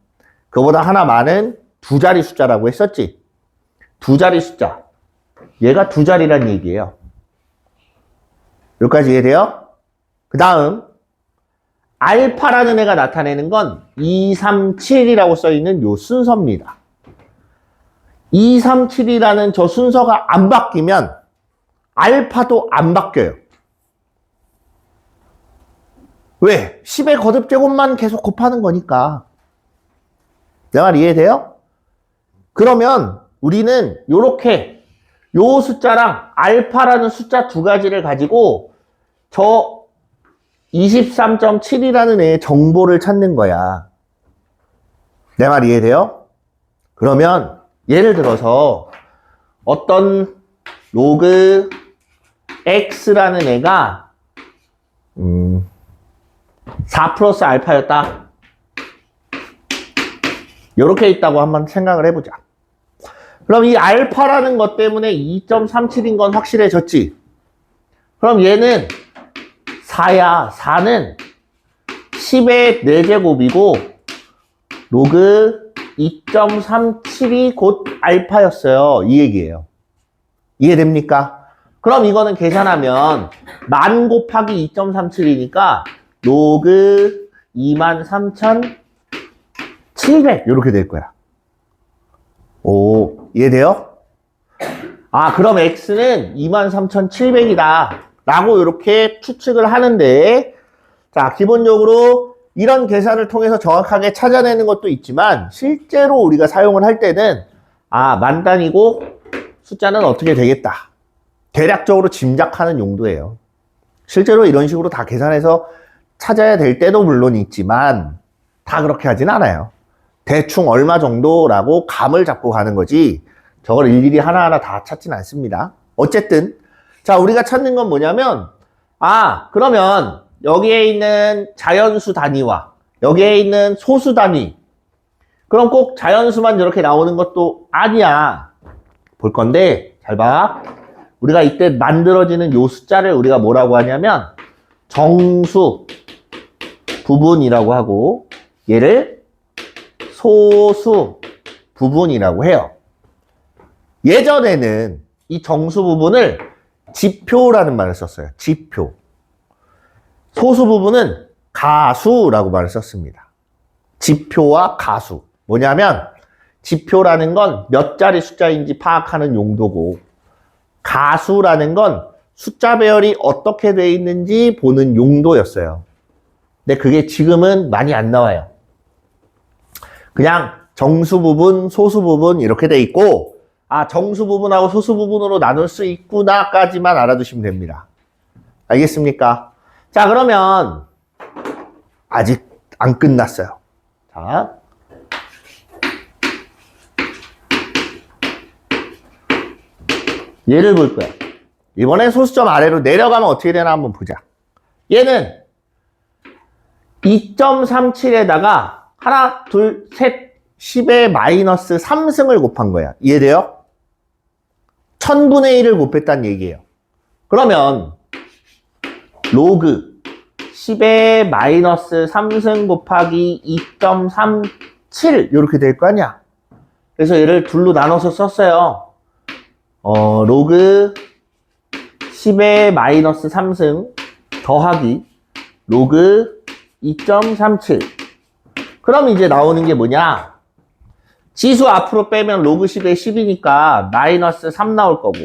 그보다 하나 많은 두 자리 숫자라고 했었지. 두 자리 숫자. 얘가 두 자리란 얘기예요. 여기까지 이해돼요? 그 다음 알파라는 애가 나타내는 건 237이라고 써있는 요 순서입니다. 237이라는 저 순서가 안 바뀌면 알파도 안 바뀌어요. 왜? 10의 거듭제곱만 계속 곱하는 거니까. 내 말 이해돼요? 그러면 우리는 요렇게 요 숫자랑 알파라는 숫자 두 가지를 가지고 저 23.7이라는 애의 정보를 찾는 거야. 내 말 이해돼요? 그러면 예를 들어서 어떤 로그 x라는 애가 4 플러스 알파였다. 이렇게 있다고 한번 생각을 해보자. 그럼 이 알파라는 것 때문에 2.37인 건 확실해졌지? 그럼 얘는 4야. 4는 10의 4제곱이고 로그 2.37이 곧 알파였어요. 이 얘기예요. 이해됩니까? 그럼 이거는 계산하면 만 곱하기 2.37이니까 로그 23,700 이렇게 될 거야. 오, 이해돼요? 아, 그럼 x는 23,700이다 라고 이렇게 추측을 하는데, 자, 기본적으로 이런 계산을 통해서 정확하게 찾아내는 것도 있지만, 실제로 우리가 사용을 할 때는, 만 단위고 숫자는 어떻게 되겠다. 대략적으로 짐작하는 용도예요. 실제로 이런 식으로 다 계산해서 찾아야 될 때도 물론 있지만, 다 그렇게 하진 않아요. 대충 얼마 정도라고 감을 잡고 가는 거지, 저걸 일일이 하나하나 다 찾진 않습니다. 어쨌든, 자, 우리가 찾는 건 뭐냐면, 그러면 여기에 있는 자연수 단위와 여기에 있는 소수 단위, 그럼 꼭 자연수만 이렇게 나오는 것도 아니야. 볼 건데, 잘 봐. 우리가 이때 만들어지는 요 숫자를 우리가 뭐라고 하냐면, 정수 부분이라고 하고, 얘를 소수 부분이라고 해요. 예전에는 이 정수 부분을 지표라는 말을 썼어요. 지표. 소수 부분은 가수라고 말을 썼습니다. 지표와 가수. 뭐냐면 지표라는 건 몇 자리 숫자인지 파악하는 용도고, 가수라는 건 숫자 배열이 어떻게 돼 있는지 보는 용도였어요. 근데 그게 지금은 많이 안 나와요. 그냥 정수 부분, 소수 부분 이렇게 돼 있고, 정수 부분하고 소수 부분으로 나눌 수 있구나까지만 알아두시면 됩니다. 알겠습니까? 자, 그러면 아직 안 끝났어요. 자, 얘를 볼 거야. 이번엔 소수점 아래로 내려가면 어떻게 되나 한번 보자. 얘는 2.37에다가 하나, 둘, 셋, 10의 마이너스 3승을 곱한 거야. 이해돼요? 1000분의 1을 곱했다는 얘기예요. 그러면 로그 10의 마이너스 3승 곱하기 2.37 이렇게 될 거 아니야. 그래서 얘를 둘로 나눠서 썼어요. 로그 10의 마이너스 3승 더하기 로그 2.37. 그럼 이제 나오는 게 뭐냐? 지수 앞으로 빼면 로그 10의 10이니까 마이너스 3 나올 거고,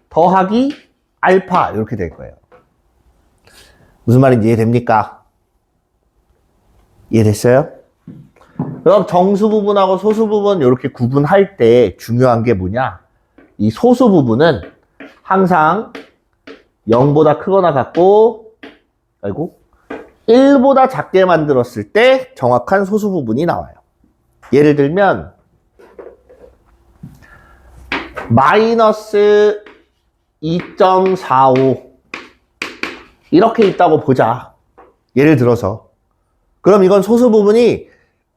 더하기 알파 이렇게 될 거예요. 무슨 말인지 이해됩니까? 이해됐어요? 그럼 정수 부분하고 소수 부분 이렇게 구분할 때 중요한 게 뭐냐? 이 소수 부분은 항상 0보다 크거나 같고, 1보다 작게 만들었을 때 정확한 소수 부분이 나와요. 예를 들면 마이너스 2.45 이렇게 있다고 보자. 예를 들어서. 그럼 이건 소수 부분이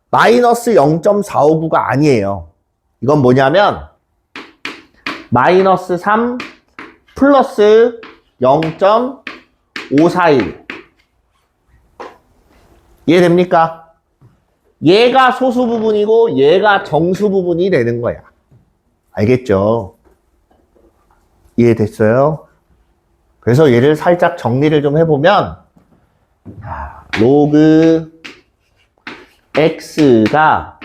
마이너스 0.459가 아니에요. 이건 뭐냐면 마이너스 3 플러스 0.541. 이해됩니까? 얘가 소수 부분이고 얘가 정수 부분이 되는 거야. 알겠죠? 이해됐어요? 그래서 얘를 살짝 정리를 좀 해보면, 로그 x가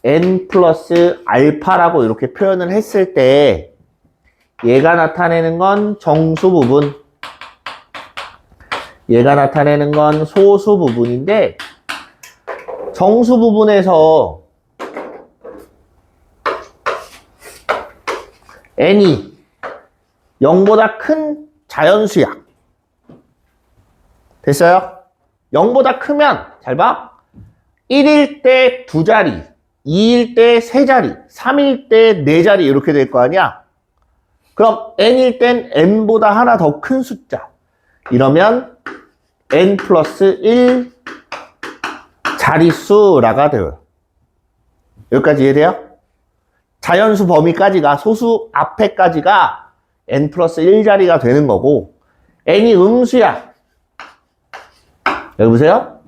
n 플러스 알파라고 이렇게 표현을 했을 때 얘가 나타내는 건 정수 부분, 얘가 나타내는 건 소수 부분인데, 정수 부분에서 n이 0보다 큰 자연수야. 됐어요? 0보다 크면 잘 봐. 1일 때 2자리, 2일 때 3자리, 3일 때 4자리 이렇게 될 거 아니야? 그럼 n일 땐 n보다 하나 더 큰 숫자. 이러면 n 플러스 1 자릿수라가 돼요. 여기까지 이해돼요? 자연수 범위까지가, 소수 앞에까지가 n 플러스 1자리가 되는 거고, n이 음수야. 여기 보세요.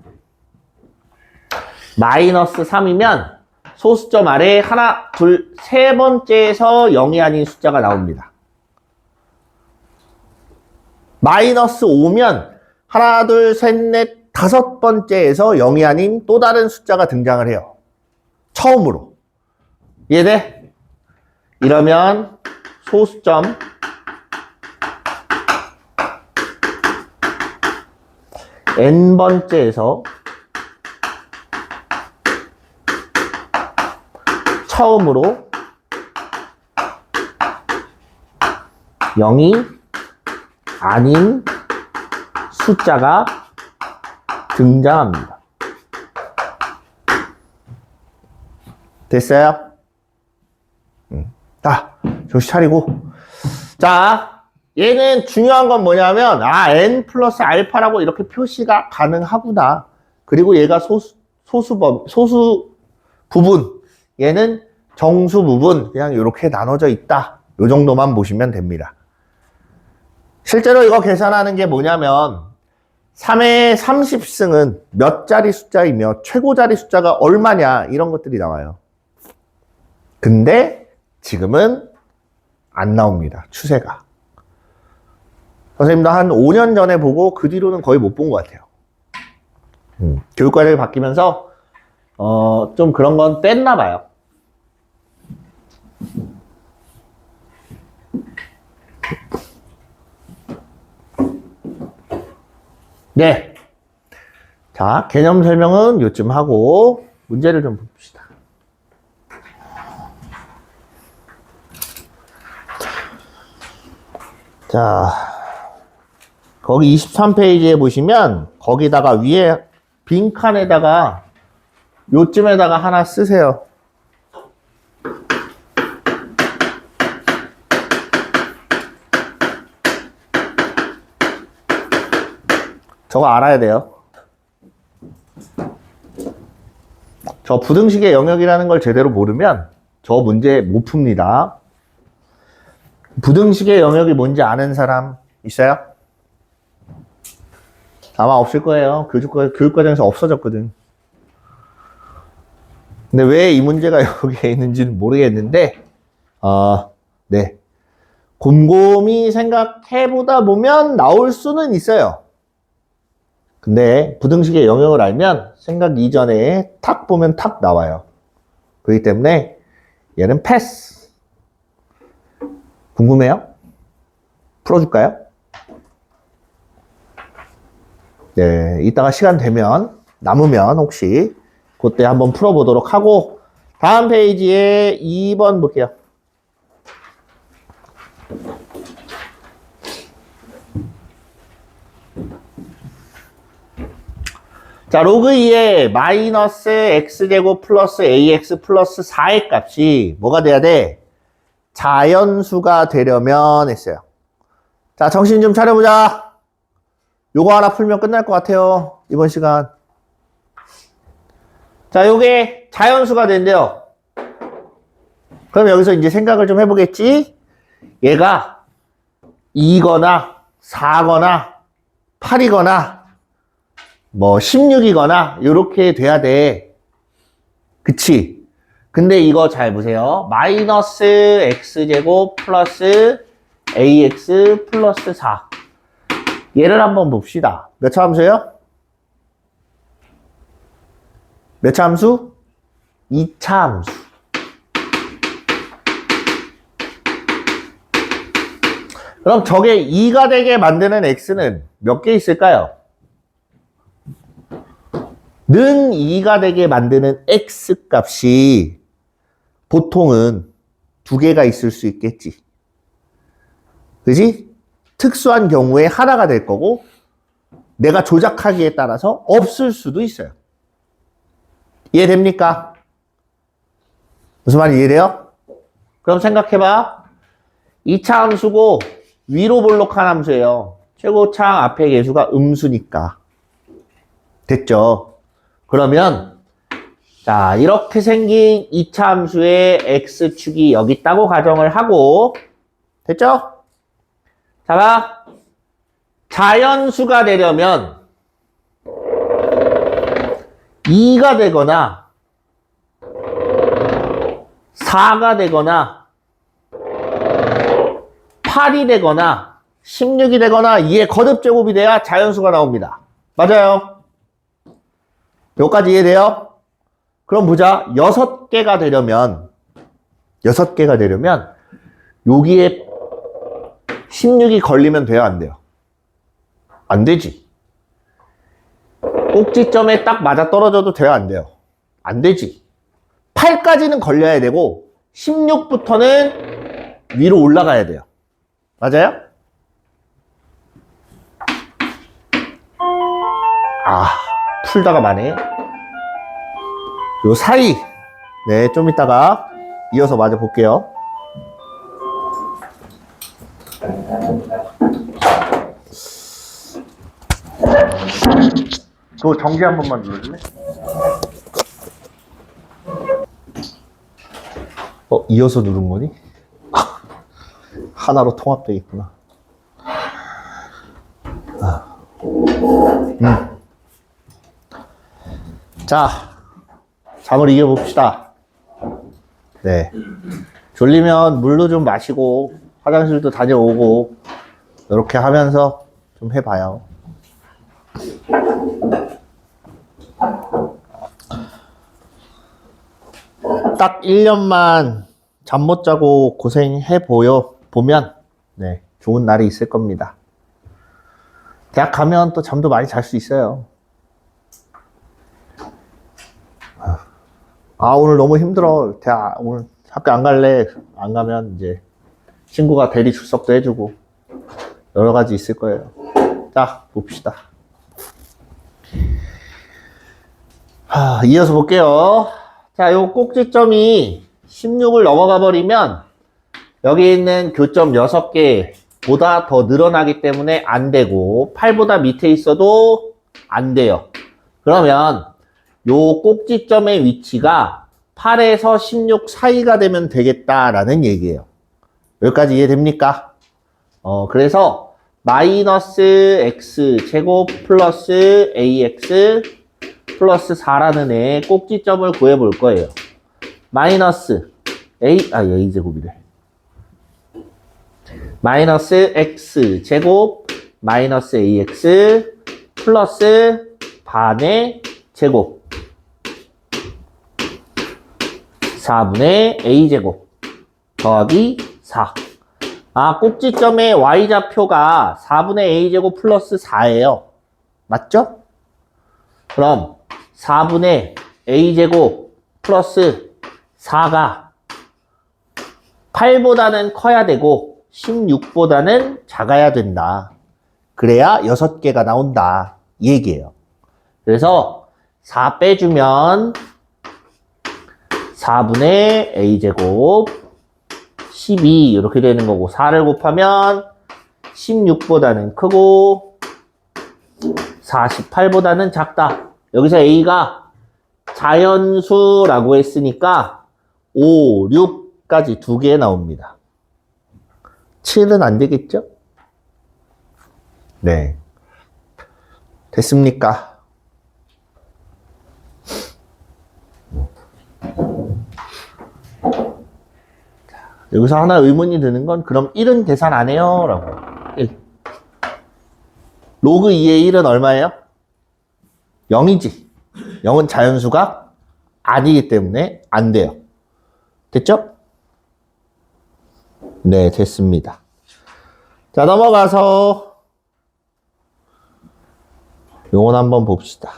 마이너스 3이면 소수점 아래 하나, 둘, 세 번째에서 0이 아닌 숫자가 나옵니다. 마이너스 5면 하나, 둘, 셋, 넷, 다섯 번째에서 0이 아닌 또 다른 숫자가 등장을 해요. 처음으로. 이해돼? 이러면 소수점 n번째에서 처음으로 0이 아닌 숫자가 등장합니다. 됐어요? 자, 정신 차리고. 자, 얘는 중요한 건 뭐냐면, n 플러스 알파라고 이렇게 표시가 가능하구나. 그리고 얘가 소수 부분, 얘는 정수 부분, 그냥 이렇게 나눠져 있다. 요 정도만 보시면 됩니다. 실제로 이거 계산하는 게 뭐냐면, 3의 30승은 몇 자리 숫자이며 최고 자리 숫자가 얼마냐, 이런 것들이 나와요. 근데 지금은 안 나옵니다. 추세가. 선생님도 한 5년 전에 보고 그 뒤로는 거의 못 본 것 같아요. 교육과정이 바뀌면서 좀 그런 건 뺐나 봐요. 네. 자, 개념 설명은 요쯤 하고 문제를 좀 봅시다. 자, 거기 23페이지에 보시면 거기다가 위에 빈칸에다가 요쯤에다가 하나 쓰세요. 저거 알아야 돼요. 저 부등식의 영역이라는 걸 제대로 모르면 저 문제 못 풉니다. 부등식의 영역이 뭔지 아는 사람 있어요? 아마 없을 거예요. 교육과정에서 없어졌거든. 근데 왜 이 문제가 여기에 있는지는 모르겠는데, 네. 곰곰이 생각해보다 보면 나올 수는 있어요. 근데 부등식의 영역을 알면 생각 이전에 탁 보면 탁 나와요. 그렇기 때문에 얘는 패스. 궁금해요? 풀어줄까요? 네, 이따가 시간 되면 남으면 혹시 그때 한번 풀어보도록 하고 다음 페이지에 2번 볼게요. 자, 로그 2의 마이너스 x제곱 플러스 ax 플러스 4의 값이 뭐가 돼야 돼? 자연수가 되려면 했어요. 자, 정신 좀 차려보자. 요거 하나 풀면 끝날 것 같아요. 이번 시간. 자, 요게 자연수가 된대요. 그럼 여기서 이제 생각을 좀 해보겠지? 얘가 2거나 4거나 8이거나 뭐 16이거나 이렇게 돼야 돼. 그치? 근데 이거 잘 보세요. 마이너스 x제곱 플러스 ax 플러스 4. 얘를 한번 봅시다. 몇 차 함수예요? 몇 차 함수? 2차 함수. 그럼 저게 2가 되게 만드는 x는 몇 개 있을까요? 는 2가 되게 만드는 x 값이 보통은 2개가 있을 수 있겠지. 그지? 특수한 경우에 하나가 될 거고 내가 조작하기에 따라서 없을 수도 있어요. 이해됩니까? 무슨 말이 이해돼요? 그럼 생각해봐. 2차 함수고 위로 볼록한 함수예요. 최고창 앞에 개수가 음수니까. 됐죠? 그러면 자, 이렇게 생긴 2차 함수의 x축이 여기 있다고 가정을 하고 됐죠? 자, 봐. 자연수가 되려면 2가 되거나 4가 되거나 8이 되거나 16이 되거나 2의 거듭제곱이 돼야 자연수가 나옵니다. 맞아요? 여기까지 이해돼요? 그럼 보자. 6개가 되려면 여기에 16이 걸리면 돼요, 안 돼요? 안 되지. 꼭지점에 딱 맞아 떨어져도 돼요, 안 돼요? 안 되지. 8까지는 걸려야 되고 16부터는 위로 올라가야 돼요. 맞아요? 풀다가 마네. 요 사이, 네, 좀 이따가 이어서 맞아 볼게요. 또 정지 한 번만 눌러줄래? 이어서 누른 거니? 하나로 통합되어 있구나. 자, 잠을 이겨봅시다. 네. 졸리면 물도 좀 마시고, 화장실도 다녀오고, 이렇게 하면서 좀 해봐요. 딱 1년만 잠 못 자고 고생해 보면, 네, 좋은 날이 있을 겁니다. 대학 가면 또 잠도 많이 잘 수 있어요. 오늘 너무 힘들어. 오늘 학교 안 갈래. 안 가면 이제 친구가 대리 출석도 해주고 여러 가지 있을 거예요. 자, 봅시다. 이어서 볼게요. 자, 요 꼭지점이 16을 넘어가 버리면 여기 있는 교점 6개보다 더 늘어나기 때문에 안 되고 8보다 밑에 있어도 안 돼요. 그러면 요 꼭지점의 위치가 8에서 16 사이가 되면 되겠다라는 얘기예요. 여기까지 이해됩니까? 그래서 마이너스 x 제곱 플러스 ax 플러스 4라는 애 꼭지점을 구해볼 거예요. 마이너스 a 제곱이래. 마이너스 x 제곱 마이너스 ax 플러스 반의 제곱 4분의 a제곱 더하기 4. 꼭지점의 y좌표가 4분의 a제곱 플러스 4예요. 맞죠? 그럼 4분의 a제곱 플러스 4가 8보다는 커야 되고 16보다는 작아야 된다. 그래야 6개가 나온다. 이 얘기예요. 그래서 4 빼주면 4분의 a제곱 12 이렇게 되는 거고 4를 곱하면 16보다는 크고 48보다는 작다. 여기서 a가 자연수라고 했으니까 5, 6까지 2개 나옵니다. 7은 안 되겠죠? 네. 됐습니까? 여기서 하나 의문이 드는 건 그럼 1은 계산 안 해요? 라고. 1. 로그 2의 1은 얼마예요? 0이지. 0은 자연수가 아니기 때문에 안 돼요. 됐죠? 네, 됐습니다. 자, 넘어가서 요건 한번 봅시다.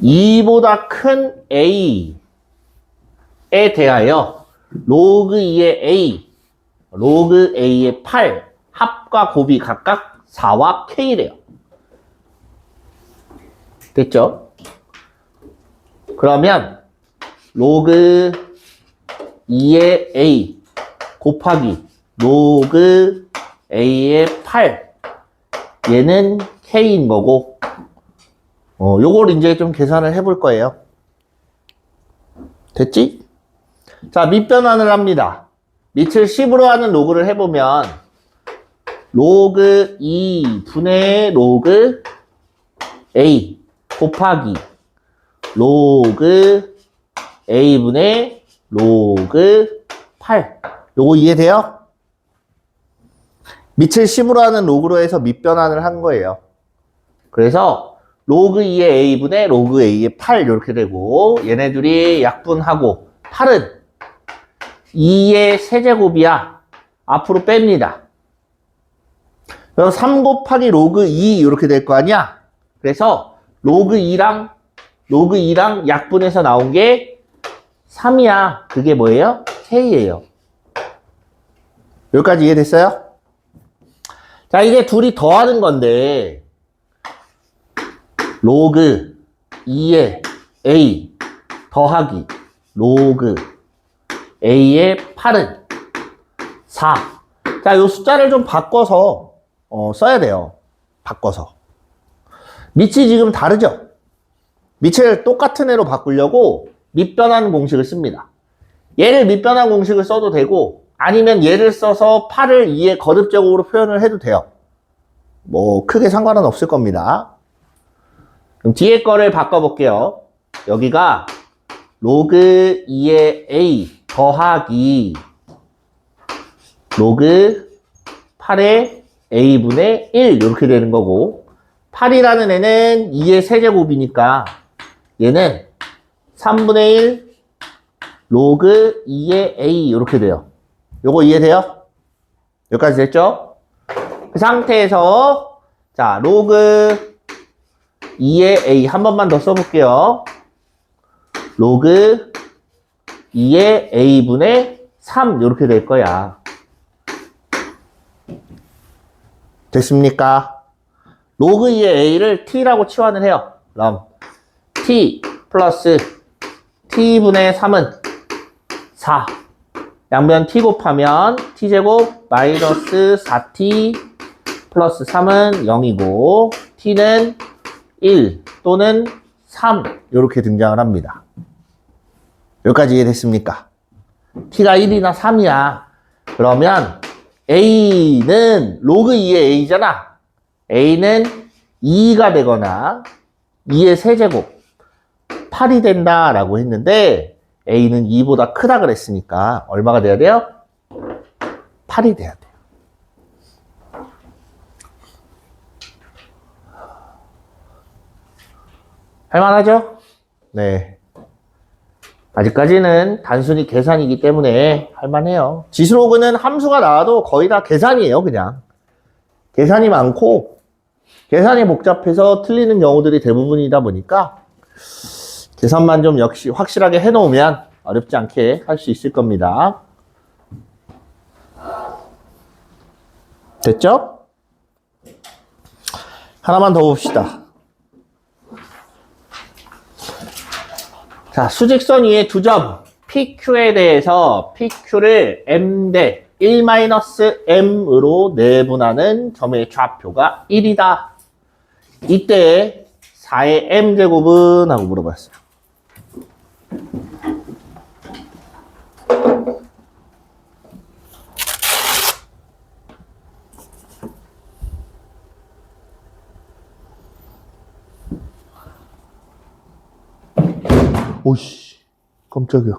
2보다 큰 a에 대하여 로그 2의 a, 로그 a의 8, 합과 곱이 각각 4와 k래요. 됐죠? 그러면 로그 2의 a 곱하기 로그 a의 8 얘는 k인 거고 요걸 이제 좀 계산을 해볼 거예요. 됐지? 자, 밑변환을 합니다. 밑을 10으로 하는 로그를 해보면 로그 2분의 로그 a 곱하기 로그 a분의 로그 8 요거 이해돼요? 밑을 10으로 하는 로그로 해서 밑변환을 한 거예요. 그래서 로그 2의 a분의 로그 a의 8 이렇게 되고 얘네들이 약분하고 8은 2의 세제곱이야. 앞으로 뺍니다. 그래서 3 곱하기 로그 2 이렇게 될 거 아니야? 그래서 로그 2랑 약분해서 나온 게 3이야. 그게 뭐예요? K예요. 여기까지 이해됐어요? 자, 이게 둘이 더하는 건데 로그 2의 A 더하기 로그 A의 8은 4. 자, 이 숫자를 좀 바꿔서 써야 돼요. 바꿔서. 밑이 지금 다르죠? 밑을 똑같은 애로 바꾸려고 밑변환 공식을 씁니다. 얘를 밑변환 공식을 써도 되고 아니면 얘를 써서 8을 2의 거듭제곱으로 표현을 해도 돼요. 뭐 크게 상관은 없을 겁니다. 그럼 뒤에 거를 바꿔볼게요. 여기가 로그 2의 A 더하기 로그 8의 A분의 1 이렇게 되는 거고 8이라는 애는 2의 세제곱이니까 얘는 3분의 1 로그 2의 A 이렇게 돼요. 요거 이해돼요? 여기까지 됐죠? 그 상태에서 자 로그 2의 A 한 번만 더 써볼게요. 로그 2의 A분의 3 이렇게 될 거야. 됐습니까? 로그 2의 A를 T라고 치환을 해요. 그럼 T 플러스 T분의 3은 4. 양변 T 곱하면 T제곱 마이너스 4T 플러스 3은 0이고 T는 1 또는 3 이렇게 등장을 합니다. 여기까지 이해됐습니까? T가 1이나 3이야. 그러면 A는 로그 2의 A잖아. A는 2가 되거나 2의 세제곱 8이 된다라고 했는데 A는 2보다 크다 그랬으니까 얼마가 돼야 돼요? 8이 돼야 돼요. 할만하죠? 네. 아직까지는 단순히 계산이기 때문에 할만해요. 지수로그는 함수가 나와도 거의 다 계산이에요, 그냥. 계산이 많고, 계산이 복잡해서 틀리는 경우들이 대부분이다 보니까, 계산만 좀 역시 확실하게 해놓으면 어렵지 않게 할 수 있을 겁니다. 됐죠? 하나만 더 봅시다. 자, 수직선 위에 두 점 PQ에 대해서 PQ를 M 대 1-M으로 내분하는 점의 좌표가 1이다. 이때 4의 M제곱은? 하고 물어봤어요. 오씨, 깜짝이야.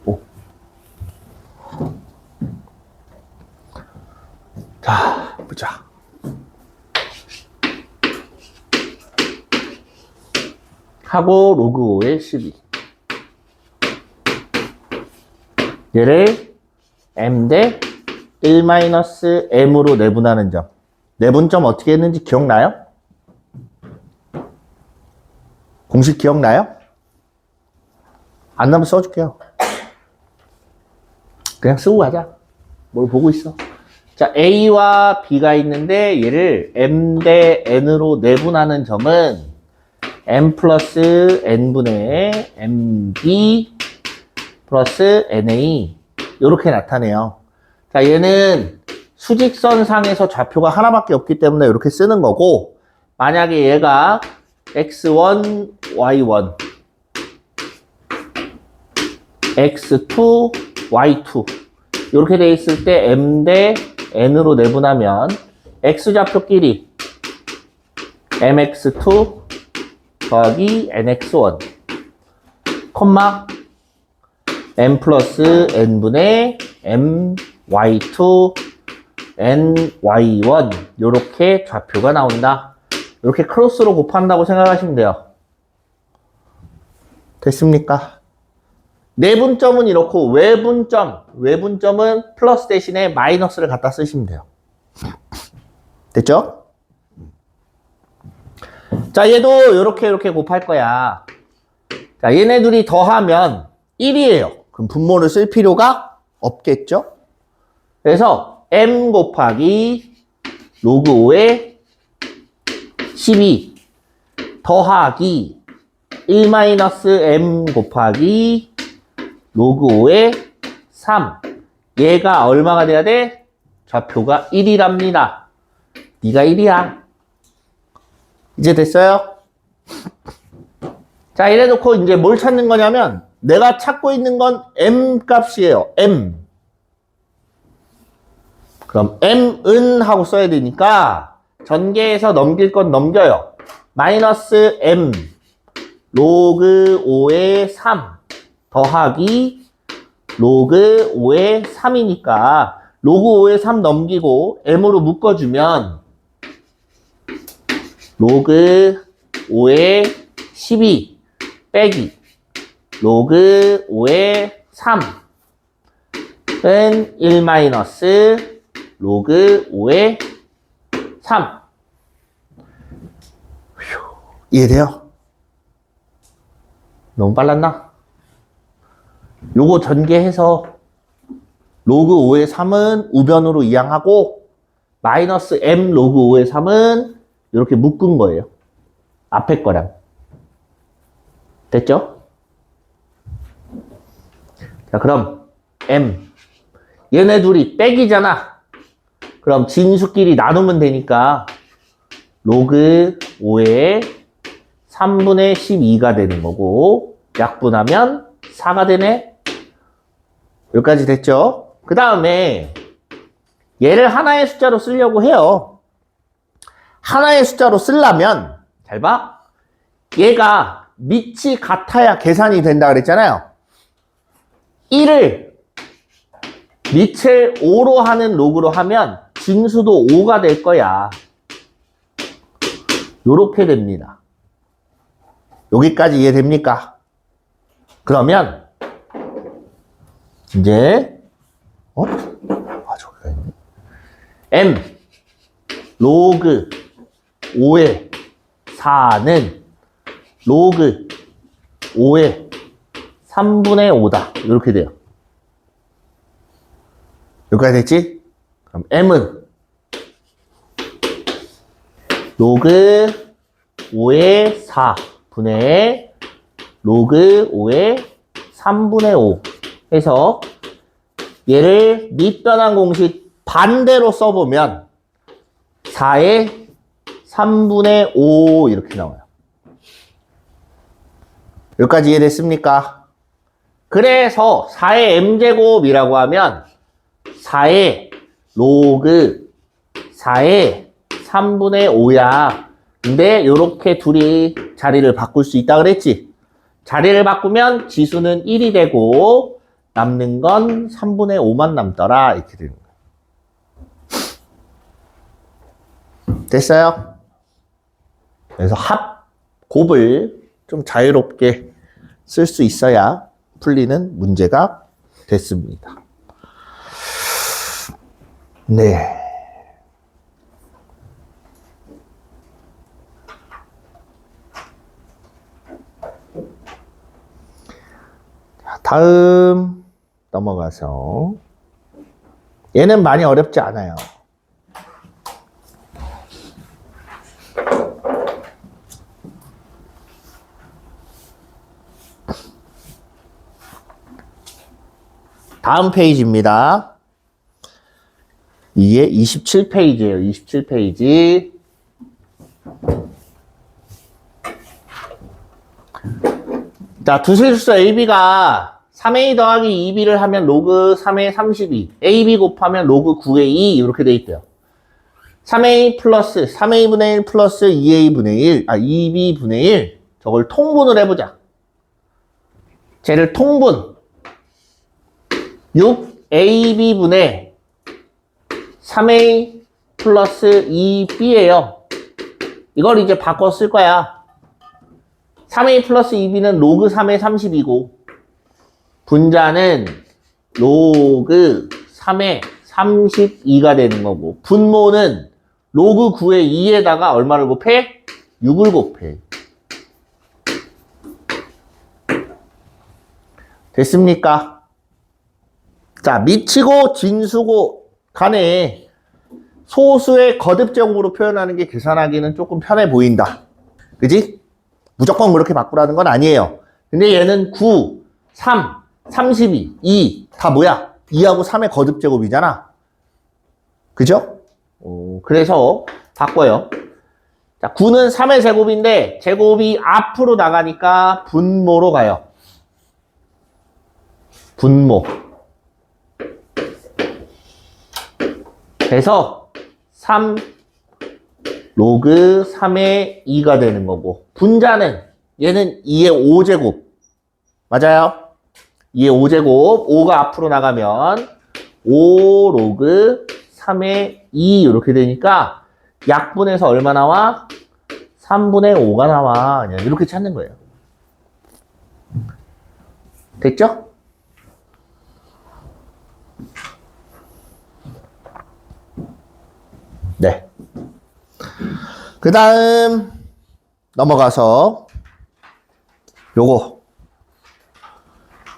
오. 자, 보자. 하고 로그 5의 12. 얘를 M 대 1-M으로 내분하는 점. 내분점 어떻게 했는지 기억나요? 공식 기억나요? 안 나면 써줄게요. 그냥 쓰고 가자. 뭘 보고 있어. 자, A와 B가 있는데 얘를 M 대 N으로 내분하는 점은 M 플러스 N분의 MB 플러스 NA 이렇게 나타내요. 자, 얘는 수직선상에서 좌표가 하나밖에 없기 때문에 이렇게 쓰는 거고 만약에 얘가 X1, Y1, X2, Y2 이렇게 돼 있을 때 M 대 N으로 내분하면 X좌표끼리 MX2 더하기 NX1 콤마 M 플러스 N분의 MY2 NY1 이렇게 좌표가 나온다. 이렇게 크로스로 곱한다고 생각하시면 돼요. 됐습니까? 내분점은 이렇고 외분점은 플러스 대신에 마이너스를 갖다 쓰시면 돼요. 됐죠? 자, 얘도 이렇게 곱할 거야. 자, 얘네 둘이 더하면 1이에요. 그럼 분모를 쓸 필요가 없겠죠? 그래서 m 곱하기 로그 5의 12 더하기 1-m 곱하기 로그 5의 3. 얘가 얼마가 돼야 돼? 좌표가 1이랍니다. 네가 1이야. 이제 됐어요? 자, 이래 놓고 이제 뭘 찾는 거냐면 내가 찾고 있는 건 m 값이에요. m. 그럼 m은 하고 써야 되니까 전개해서 넘길 건 넘겨요. 마이너스 m 로그 5의 3 더하기 로그 5의 3이니까 로그 5의 3 넘기고 m으로 묶어주면 로그 5의 12 빼기 로그 5의 3은 1 마이너스 로그 5의 3. 이해돼요? 너무 빨랐나? 요거 전개해서 로그 5의 3은 우변으로 이항하고 마이너스 m 로그 5의 3은 이렇게 묶은 거예요. 앞에 거랑. 됐죠? 자, 그럼 m. 얘네 둘이 빼기잖아. 그럼 진수끼리 나누면 되니까 로그 5의 3분의 12가 되는 거고 약분하면 4가 되네. 여기까지 됐죠? 그 다음에 얘를 하나의 숫자로 쓰려고 해요. 하나의 숫자로 쓰려면 잘 봐. 얘가 밑이 같아야 계산이 된다 그랬잖아요. 1을 밑을 5로 하는 로그로 하면 진수도 5가 될 거야. 요렇게 됩니다. 여기까지 이해됩니까? 그러면 이제 저기가 있네. m 로그 5의 4는 로그 5의 3분의 5다. 이렇게 돼요. 여기까지 됐지? 그럼 m은 로그 5의 4분의 로그 5의 3분의 5 해서 얘를 밑변환 공식 반대로 써보면 4의 3분의 5 이렇게 나와요. 여기까지 이해됐습니까? 그래서 4의 m제곱이라고 하면 4의 로그 4의 3분의 5야. 근데 이렇게 둘이 자리를 바꿀 수 있다 그랬지? 자리를 바꾸면 지수는 1이 되고 남는 건 3분의 5만 남더라. 이렇게 되는 거예요. 됐어요? 그래서 합, 곱을 좀 자유롭게 쓸 수 있어야 풀리는 문제가 됐습니다. 네. 다음 넘어가서 얘는 많이 어렵지 않아요. 다음 페이지입니다. 이게 27페이지예요. 27페이지. 자, 두실수 AB가 3A 더하기 2B를 하면 로그 3의 32, AB 곱하면 로그 9의 2 이렇게 돼 있대요. 3A 플러스 3A분의 1 플러스 2A분의 1, 2B분의 1 저걸 통분을 해보자. 쟤를 통분 6AB분의 3A 플러스 2B예요. 이걸 이제 바꿔 쓸 거야. 3A 플러스 2B는 로그 3의 30이고 분자는 로그 3의 32가 되는 거고, 분모는 로그 9의 2에다가 얼마를 곱해? 6을 곱해. 됐습니까? 자, 미치고 진수고 간에 소수의 거듭 제곱으로 표현하는 게 계산하기는 조금 편해 보인다. 그지? 무조건 그렇게 바꾸라는 건 아니에요. 근데 얘는 9, 3, 32, 2, 다 뭐야? 2하고 3의 거듭 제곱이잖아. 그죠? 그래서 바꿔요. 자, 9는 3의 제곱인데 제곱이 앞으로 나가니까 분모로 가요. 분모. 그래서 3 로그 3의 2가 되는 거고, 분자는 얘는 2의 5제곱. 맞아요? 2의 5제곱. 5가 앞으로 나가면 5 로그 3의 2 이렇게 되니까 약분해서 얼마 나와? 3분의 5가 나와. 그냥 이렇게 찾는 거예요. 됐죠? 네. 그 다음 넘어가서 요거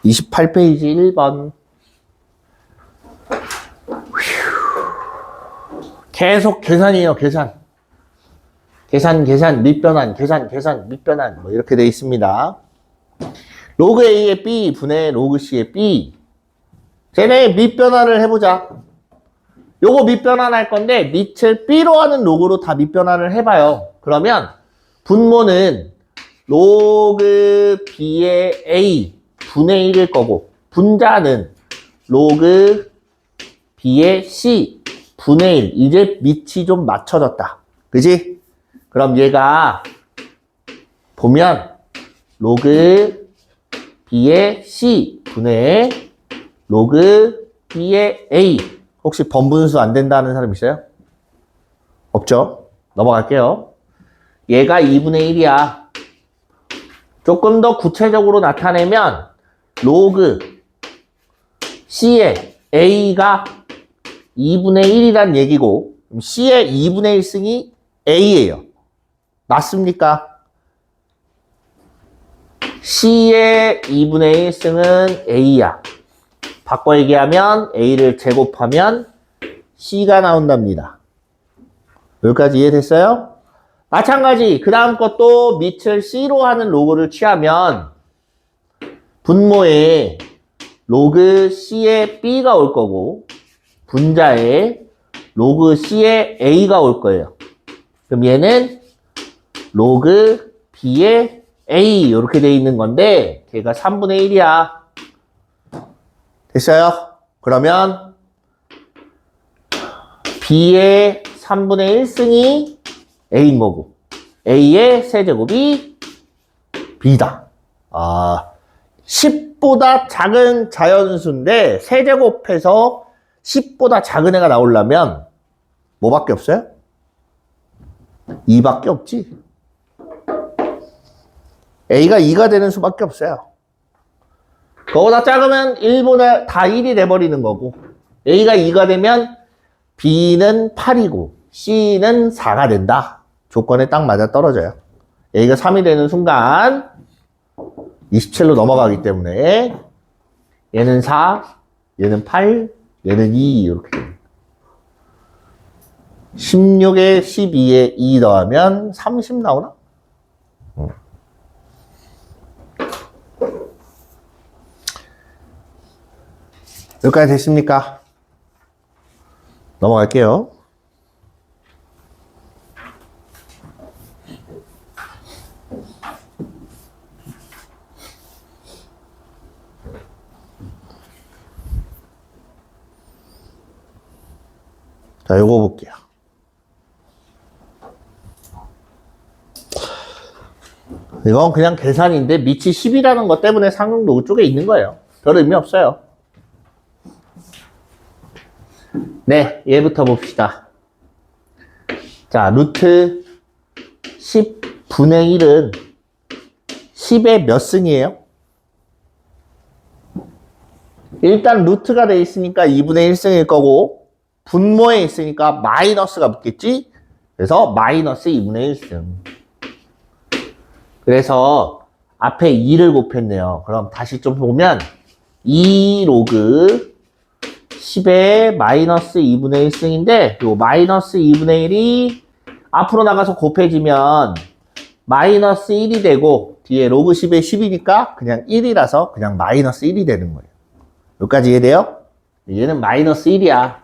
28페이지 1번 계속 계산이에요. 계산 밑변환 계산 밑변환 뭐 이렇게 돼 있습니다. 로그 A의 B 분의 로그 C의 B. 쟤네 밑변환을 해보자. 요거 밑변환 할 건데 밑을 B로 하는 로그로 다 밑변환을 해봐요. 그러면 분모는 로그 B의 A 분의 1일 거고, 분자는 로그 B의 C 분의 1. 이제 밑이 좀 맞춰졌다. 그지? 그럼 얘가 보면 로그 B의 C 분의 로그 B의 A. 혹시 번분수 안 된다는 사람 있어요? 없죠? 넘어갈게요. 얘가 2분의 1이야. 조금 더 구체적으로 나타내면 로그 C의 A가 2분의 1이란 얘기고, C의 2분의 1승이 A예요. 맞습니까? C의 2분의 1승은 A야. 바꿔 얘기하면 A를 제곱하면 C가 나온답니다. 여기까지 이해됐어요? 마찬가지 그 다음 것도 밑을 C로 하는 로그를 취하면 분모에 로그 C의 B가 올 거고, 분자에 로그 C의 A가 올 거예요. 그럼 얘는 로그 B의 A 이렇게 돼 있는 건데 걔가 3분의 1이야. 됐어요? 그러면 B의 3분의 1승이 A인 거고, A의 세제곱이 B다. 10보다 작은 자연수인데 세제곱해서 10보다 작은 애가 나오려면 뭐밖에 없어요? 2밖에 없지. A가 2가 되는 수밖에 없어요. 그거보다 작으면 1보다 다 1이 돼버리는 거고, A가 2가 되면 B는 8이고 C는 4가 된다. 조건에 딱 맞아 떨어져요. A가 3이 되는 순간 27로 넘어가기 때문에 얘는 4, 얘는 8, 얘는 2 이렇게 됩니다. 16에 12에 2 더하면 30 나오나? 여기까지 됐습니까? 넘어갈게요. 자, 요거 볼게요. 이건 그냥 계산인데 밑이 10이라는 것 때문에 상응도 이쪽에 있는 거예요. 별 의미 없어요. 네, 얘부터 봅시다. 자, 루트 10분의 1은 10의 몇 승이에요? 일단 루트가 돼 있으니까 2분의 1승일 거고 분모에 있으니까 마이너스가 붙겠지? 그래서 마이너스 2분의 1승. 그래서 앞에 2를 곱했네요. 그럼 다시 좀 보면 2 로그 10에 마이너스 2분의 1승인데 요 마이너스 2분의 1이 앞으로 나가서 곱해지면 마이너스 1이 되고 뒤에 로그 10에 10이니까 그냥 1이라서 그냥 마이너스 1이 되는 거예요. 여기까지 이해돼요? 얘는 마이너스 1이야.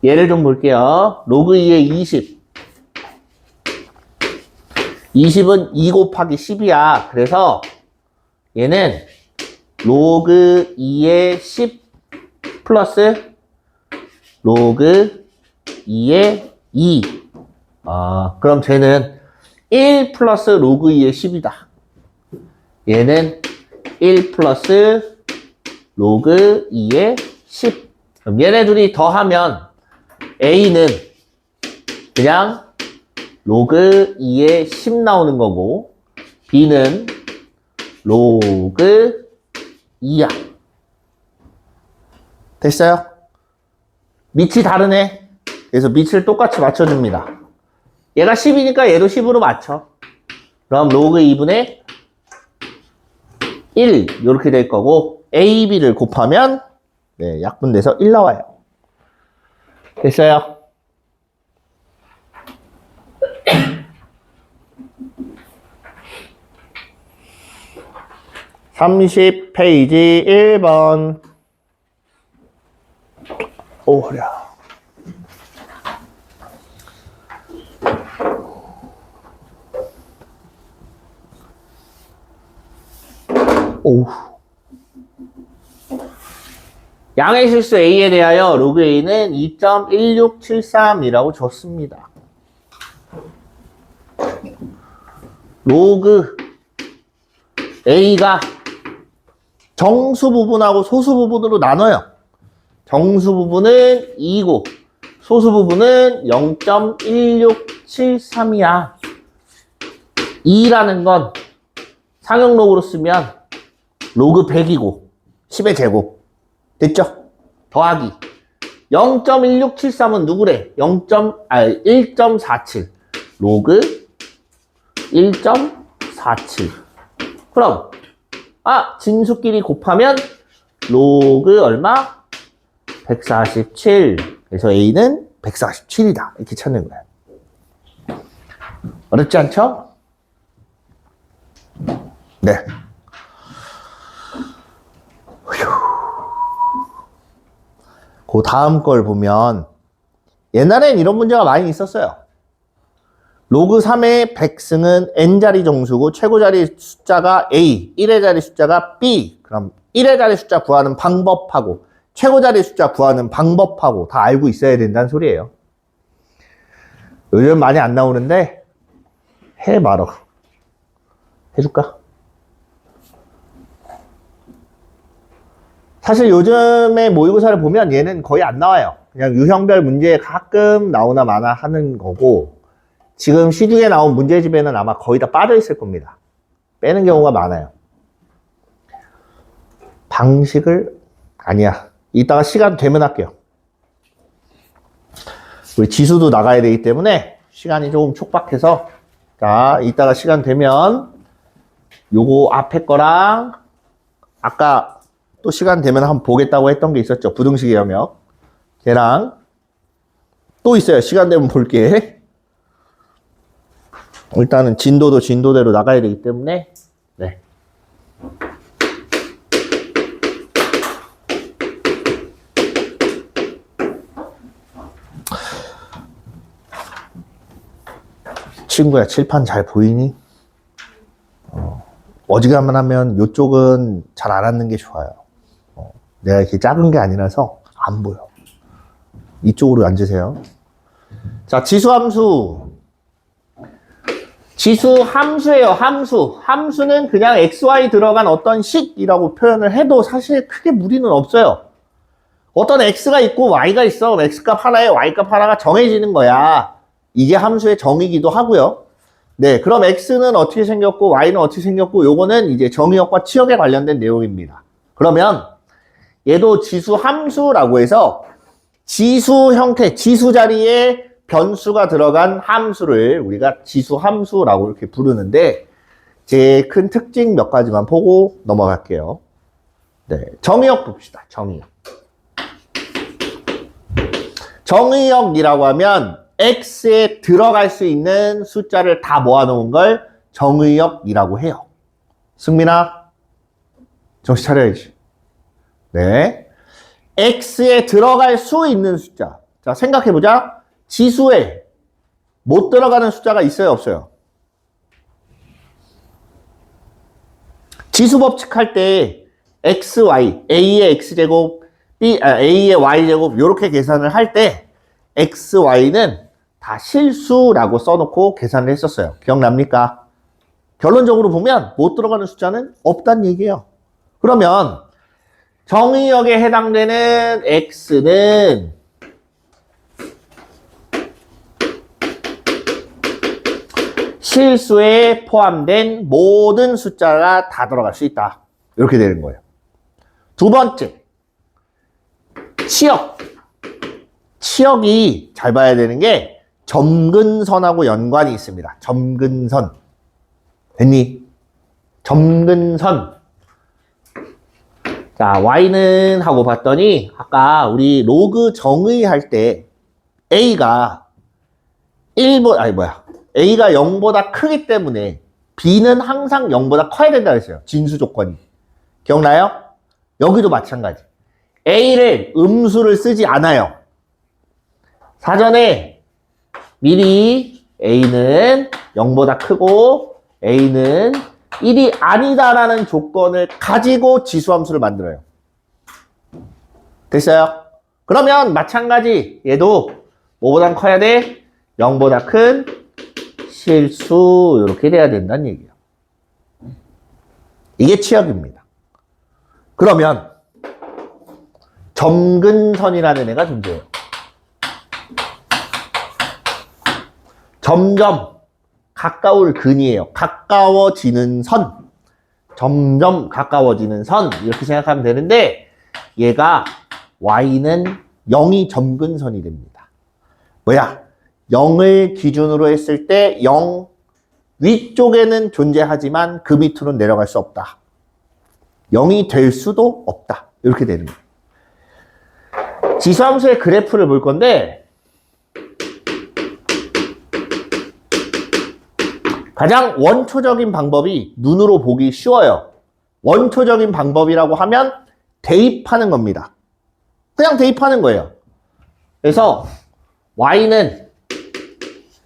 얘를 좀 볼게요. 로그 2에 20. 20은 2 곱하기 10이야. 그래서 얘는 로그 2에 10 플러스 로그 2에 2. 그럼 쟤는 1 플러스 로그 2에 10이다. 얘는 1 플러스 로그 2에 10. 그럼 얘네 둘이 더하면 A는 그냥 로그 2에 10 나오는 거고 B는 로그 2야. 됐어요? 밑이 다르네. 그래서 밑을 똑같이 맞춰줍니다. 얘가 10이니까 얘도 10으로 맞춰. 그럼 로그 2분의 1 이렇게 될 거고 A, B를 곱하면 네, 약분돼서 1 나와요. 됐어요? (30페이지) 1번. 오, 허리야. 오. 양의 실수 A에 대하여 로그 A는 2.1673이라고 줬습니다. 로그 A가 정수 부분하고 소수 부분으로 나눠요. 정수 부분은 2고 소수 부분은 0.1673이야. 2라는 건 상용 로그로 쓰면 로그 100이고 10의 제곱. 됐죠? 더하기 0.1673은 누구래? 1.47 로그 1.47. 그럼 진수끼리 곱하면 로그 얼마? 147. 그래서 A는 147이다. 이렇게 찾는 거야. 어렵지 않죠? 네. 그 다음 걸 보면 옛날엔 이런 문제가 많이 있었어요. 로그 3의 100승은 n자리 정수고 최고자리 숫자가 A, 1의 자리 숫자가 B. 그럼 1의 자리 숫자 구하는 방법하고 최고자리 숫자 구하는 방법하고 다 알고 있어야 된다는 소리예요. 요즘 많이 안 나오는데 해 말어. 해줄까? 사실 요즘에 모의고사를 보면 얘는 거의 안 나와요. 그냥 유형별 문제 가끔 나오나 마나 하는 거고 지금 시중에 나온 문제집에는 아마 거의 다 빠져 있을 겁니다. 빼는 경우가 많아요. 방식을 아니야. 이따가 시간 되면 할게요. 우리 지수도 나가야 되기 때문에 시간이 조금 촉박해서 자 이따가 시간 되면 요거 앞에 거랑 아까 또 시간 되면 한번 보겠다고 했던 게 있었죠. 부등식의 영역. 걔랑 또 있어요. 시간 되면 볼게. 일단은 진도도 진도대로 나가야 되기 때문에 네. 친구야 칠판 잘 보이니? 어지간하면 이쪽은 잘 안 앉는 게 좋아요. 내가 이렇게 작은 게 아니라서 안 보여. 이쪽으로 앉으세요. 자, 지수함수. 지수 함수예요, 함수. 함수는 그냥 XY 들어간 어떤 식이라고 표현을 해도 사실 크게 무리는 없어요. 어떤 X가 있고 Y가 있어. 그럼 X값 하나에 Y값 하나가 정해지는 거야. 이게 함수의 정의이기도 하고요. 네, 그럼 X는 어떻게 생겼고 Y는 어떻게 생겼고 요거는 이제 정의역과 치역에 관련된 내용입니다. 그러면 얘도 지수 함수라고 해서 지수 형태, 지수 자리에 변수가 들어간 함수를 우리가 지수 함수라고 이렇게 부르는데 제일 큰 특징 몇 가지만 보고 넘어갈게요. 네, 정의역 봅시다. 정의역. 정의역이라고 하면 x에 들어갈 수 있는 숫자를 다 모아놓은 걸 정의역이라고 해요. 승민아, 정신 차려야지. 네, x에 들어갈 수 있는 숫자. 자, 생각해보자. 지수에 못 들어가는 숫자가 있어요, 없어요? 지수 법칙 할 때 x, y, a의 x제곱, a의 y제곱 이렇게 계산을 할 때 x, y는 다 실수라고 써놓고 계산을 했었어요. 기억납니까? 결론적으로 보면 못 들어가는 숫자는 없다는 얘기예요. 그러면 정의역에 해당되는 x는 실수에 포함된 모든 숫자가 다 들어갈 수 있다. 이렇게 되는 거예요. 두 번째, 치역. 치역이 잘 봐야 되는 게 점근선하고 연관이 있습니다. 점근선. 됐니? 점근선. 자, y는 하고 봤더니 아까 우리 로그 정의할 때 a가 a가 0보다 크기 때문에 b는 항상 0보다 커야 된다 그랬어요. 진수 조건이. 기억나요? 여기도 마찬가지. a를 음수를 쓰지 않아요. 사전에 미리 a는 0보다 크고 a는 1이 아니다라는 조건을 가지고 지수함수를 만들어요. 됐어요? 그러면 마찬가지 얘도 뭐보단 커야 돼? 0보다 큰 실수 이렇게 돼야 된다는 얘기예요. 이게 치역입니다. 그러면 점근선이라는 애가 존재해요. 점점 가까울 근이에요. 가까워지는 선. 점점 가까워지는 선. 이렇게 생각하면 되는데 얘가 y는 0이 점근선이 됩니다. 뭐야? 0을 기준으로 했을 때 0 위쪽에는 존재하지만 그 밑으로는 내려갈 수 없다. 0이 될 수도 없다. 이렇게 되는 거예요. 지수함수의 그래프를 볼 건데 가장 원초적인 방법이 눈으로 보기 쉬워요. 원초적인 방법이라고 하면 대입하는 겁니다. 그냥 대입하는 거예요. 그래서 y는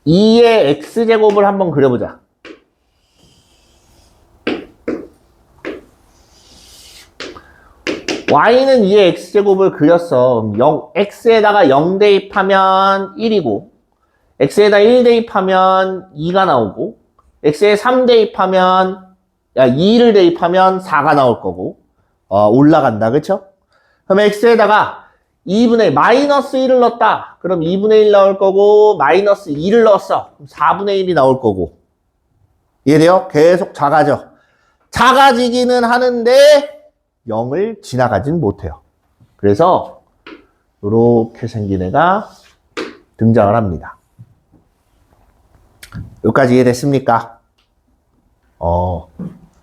2의 x제곱을 한번 그려보자. y는 2의 x제곱을 그렸어. x에다가 0 대입하면 1이고 x에다 1 대입하면 2가 나오고 x에 3 대입하면 2를 대입하면 4가 나올 거고 올라간다. 그쵸? 그럼 x에다가 2분의 마이너스 1을 넣었다. 그럼 2분의 1 나올 거고 마이너스 2를 넣었어. 그럼 4분의 1이 나올 거고. 이해돼요? 계속 작아져. 작아지기는 하는데 0을 지나가진 못해요. 그래서 이렇게 생긴 애가 등장을 합니다. 여기까지 이해됐습니까?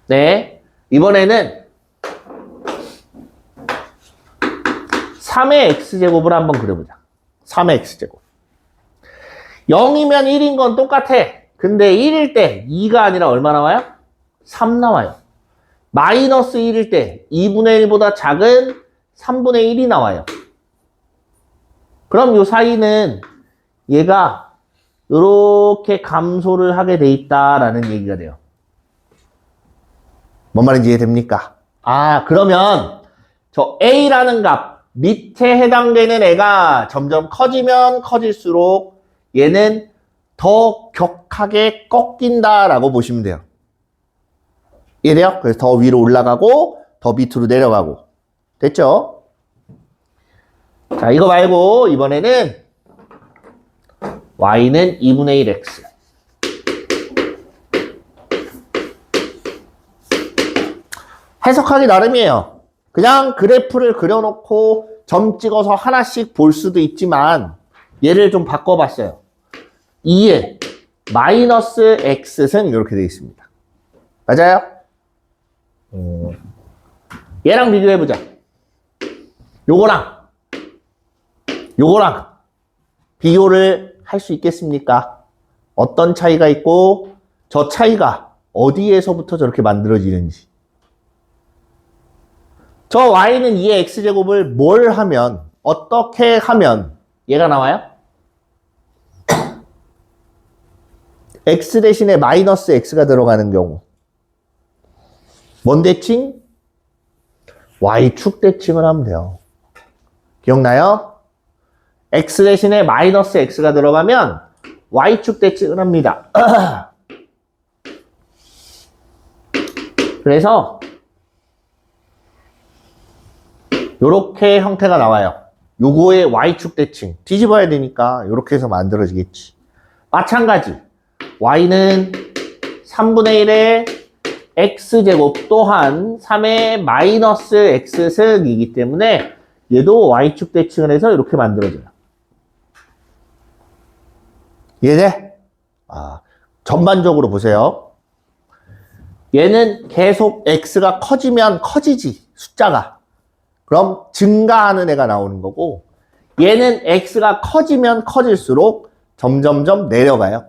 네. 이번에는 3의 x제곱을 한번 그려보자. 3의 x제곱. 0이면 1인 건 똑같아. 근데 1일 때 2가 아니라 얼마 나와요? 3 나와요. 마이너스 1일 때 2분의 1보다 작은 3분의 1이 나와요. 그럼 이 사이는 얘가 이렇게 감소를 하게 돼 있다라는 얘기가 돼요. 뭔 말인지 이해됩니까? 그러면 저 a라는 값 밑에 해당되는 애가 점점 커지면 커질수록 얘는 더 격하게 꺾인다라고 보시면 돼요. 이해돼요? 그래서 더 위로 올라가고 더 밑으로 내려가고. 됐죠? 자, 이거 말고 이번에는 y는 2분의 1x. 해석하기 나름이에요. 그냥 그래프를 그려놓고 점 찍어서 하나씩 볼 수도 있지만 얘를 좀 바꿔봤어요. 2에 마이너스 x승 이렇게 되어 있습니다. 맞아요? 얘랑 비교해보자. 요거랑 비교를 할 수 있겠습니까? 어떤 차이가 있고 저 차이가 어디에서부터 저렇게 만들어지는지. 저 y는 2의 x제곱을 뭘 하면, 어떻게 하면 얘가 나와요? x 대신에 마이너스 x가 들어가는 경우. 뭔 대칭? y축 대칭을 하면 돼요. 기억나요? x 대신에 마이너스 x가 들어가면 y축 대칭을 합니다. 그래서 요렇게 형태가 나와요. 요거의 y축 대칭 뒤집어야 되니까 요렇게 해서 만들어지겠지. 마찬가지 y는 3분의 1의 x제곱 또한 3의 마이너스 x승이기 때문에 얘도 y축 대칭을 해서 이렇게 만들어져요. 이해돼? 전반적으로 보세요. 얘는 계속 x가 커지면 커지지, 숫자가. 그럼 증가하는 애가 나오는 거고, 얘는 x가 커지면 커질수록 점점점 내려가요.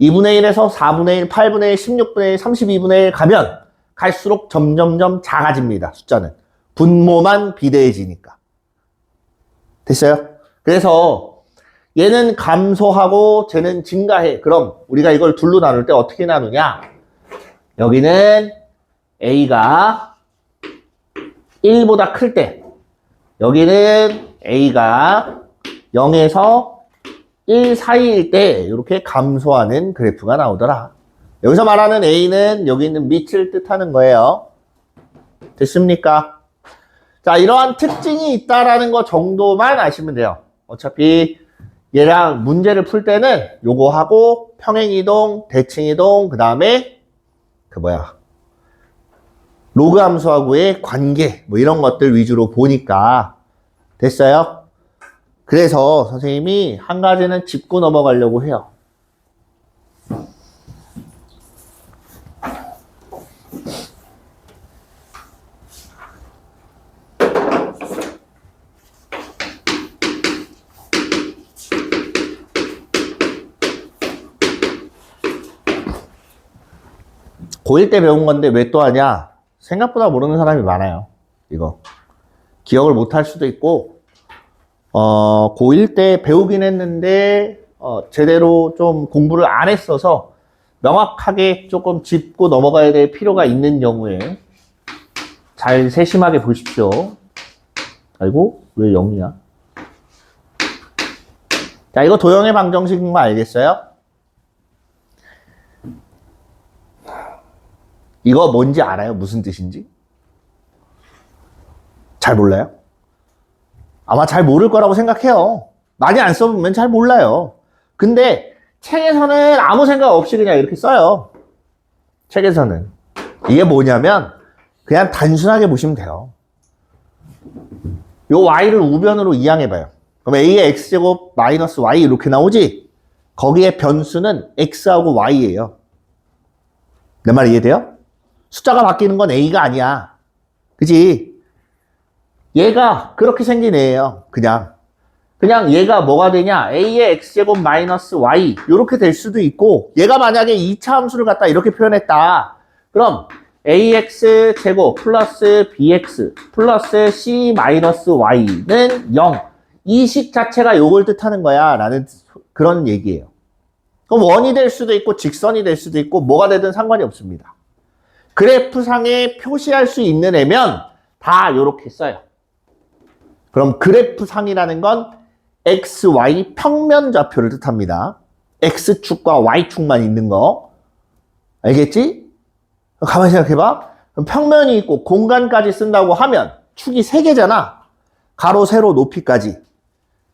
2분의 1에서 4분의 1, 8분의 1, 16분의 1, 32분의 1 가면 갈수록 점점점 작아집니다. 숫자는. 분모만 비대해지니까. 됐어요? 그래서 얘는 감소하고 쟤는 증가해. 그럼 우리가 이걸 둘로 나눌 때 어떻게 나누냐? 여기는 a가 1보다 클 때, 여기는 a가 0에서 1 사이일 때 이렇게 감소하는 그래프가 나오더라. 여기서 말하는 a는 여기 있는 밑을 뜻하는 거예요. 됐습니까? 자, 이러한 특징이 있다라는 거 정도만 아시면 돼요. 어차피 얘랑 문제를 풀 때는 요거 하고 평행이동, 대칭이동, 그 다음에 로그 함수하고의 관계 뭐 이런 것들 위주로 보니까 됐어요? 그래서 선생님이 한 가지는 짚고 넘어가려고 해요. 고1 때 배운 건데 왜 또 하냐? 생각보다 모르는 사람이 많아요. 이거. 기억을 못 할 수도 있고, 고1 때 배우긴 했는데, 제대로 좀 공부를 안 했어서 명확하게 조금 짚고 넘어가야 될 필요가 있는 경우에 잘 세심하게 보십시오. 아이고, 왜 0이야? 자, 이거 도형의 방정식인 거 알겠어요? 이거 뭔지 알아요? 무슨 뜻인지? 잘 몰라요? 아마 잘 모를 거라고 생각해요. 많이 안 써보면 잘 몰라요. 근데 책에서는 아무 생각 없이 그냥 이렇게 써요. 책에서는. 이게 뭐냐면 그냥 단순하게 보시면 돼요. 요 y를 우변으로 이항해봐요. 그럼 a의 x제곱 마이너스 y 이렇게 나오지? 거기에 변수는 x하고 y예요. 내 말 이해돼요? 숫자가 바뀌는 건 a가 아니야. 그지? 얘가 그렇게 생긴 애예요. 그냥 얘가 뭐가 되냐? a의 x제곱 마이너스 y 이렇게 될 수도 있고, 얘가 만약에 2차 함수를 갖다 이렇게 표현했다. 그럼 ax 제곱 플러스 bx 플러스 c 마이너스 y는 0. 이 식 자체가 요걸 뜻하는 거야 라는 그런 얘기예요. 그럼 원이 될 수도 있고 직선이 될 수도 있고 뭐가 되든 상관이 없습니다. 그래프상에 표시할 수 있는 애면 다 요렇게 써요. 그럼 그래프상이라는 건 x, y 평면 좌표를 뜻합니다. x축과 y축만 있는 거. 알겠지? 가만히 생각해봐. 그럼 평면이 있고 공간까지 쓴다고 하면 축이 3개잖아. 가로, 세로, 높이까지.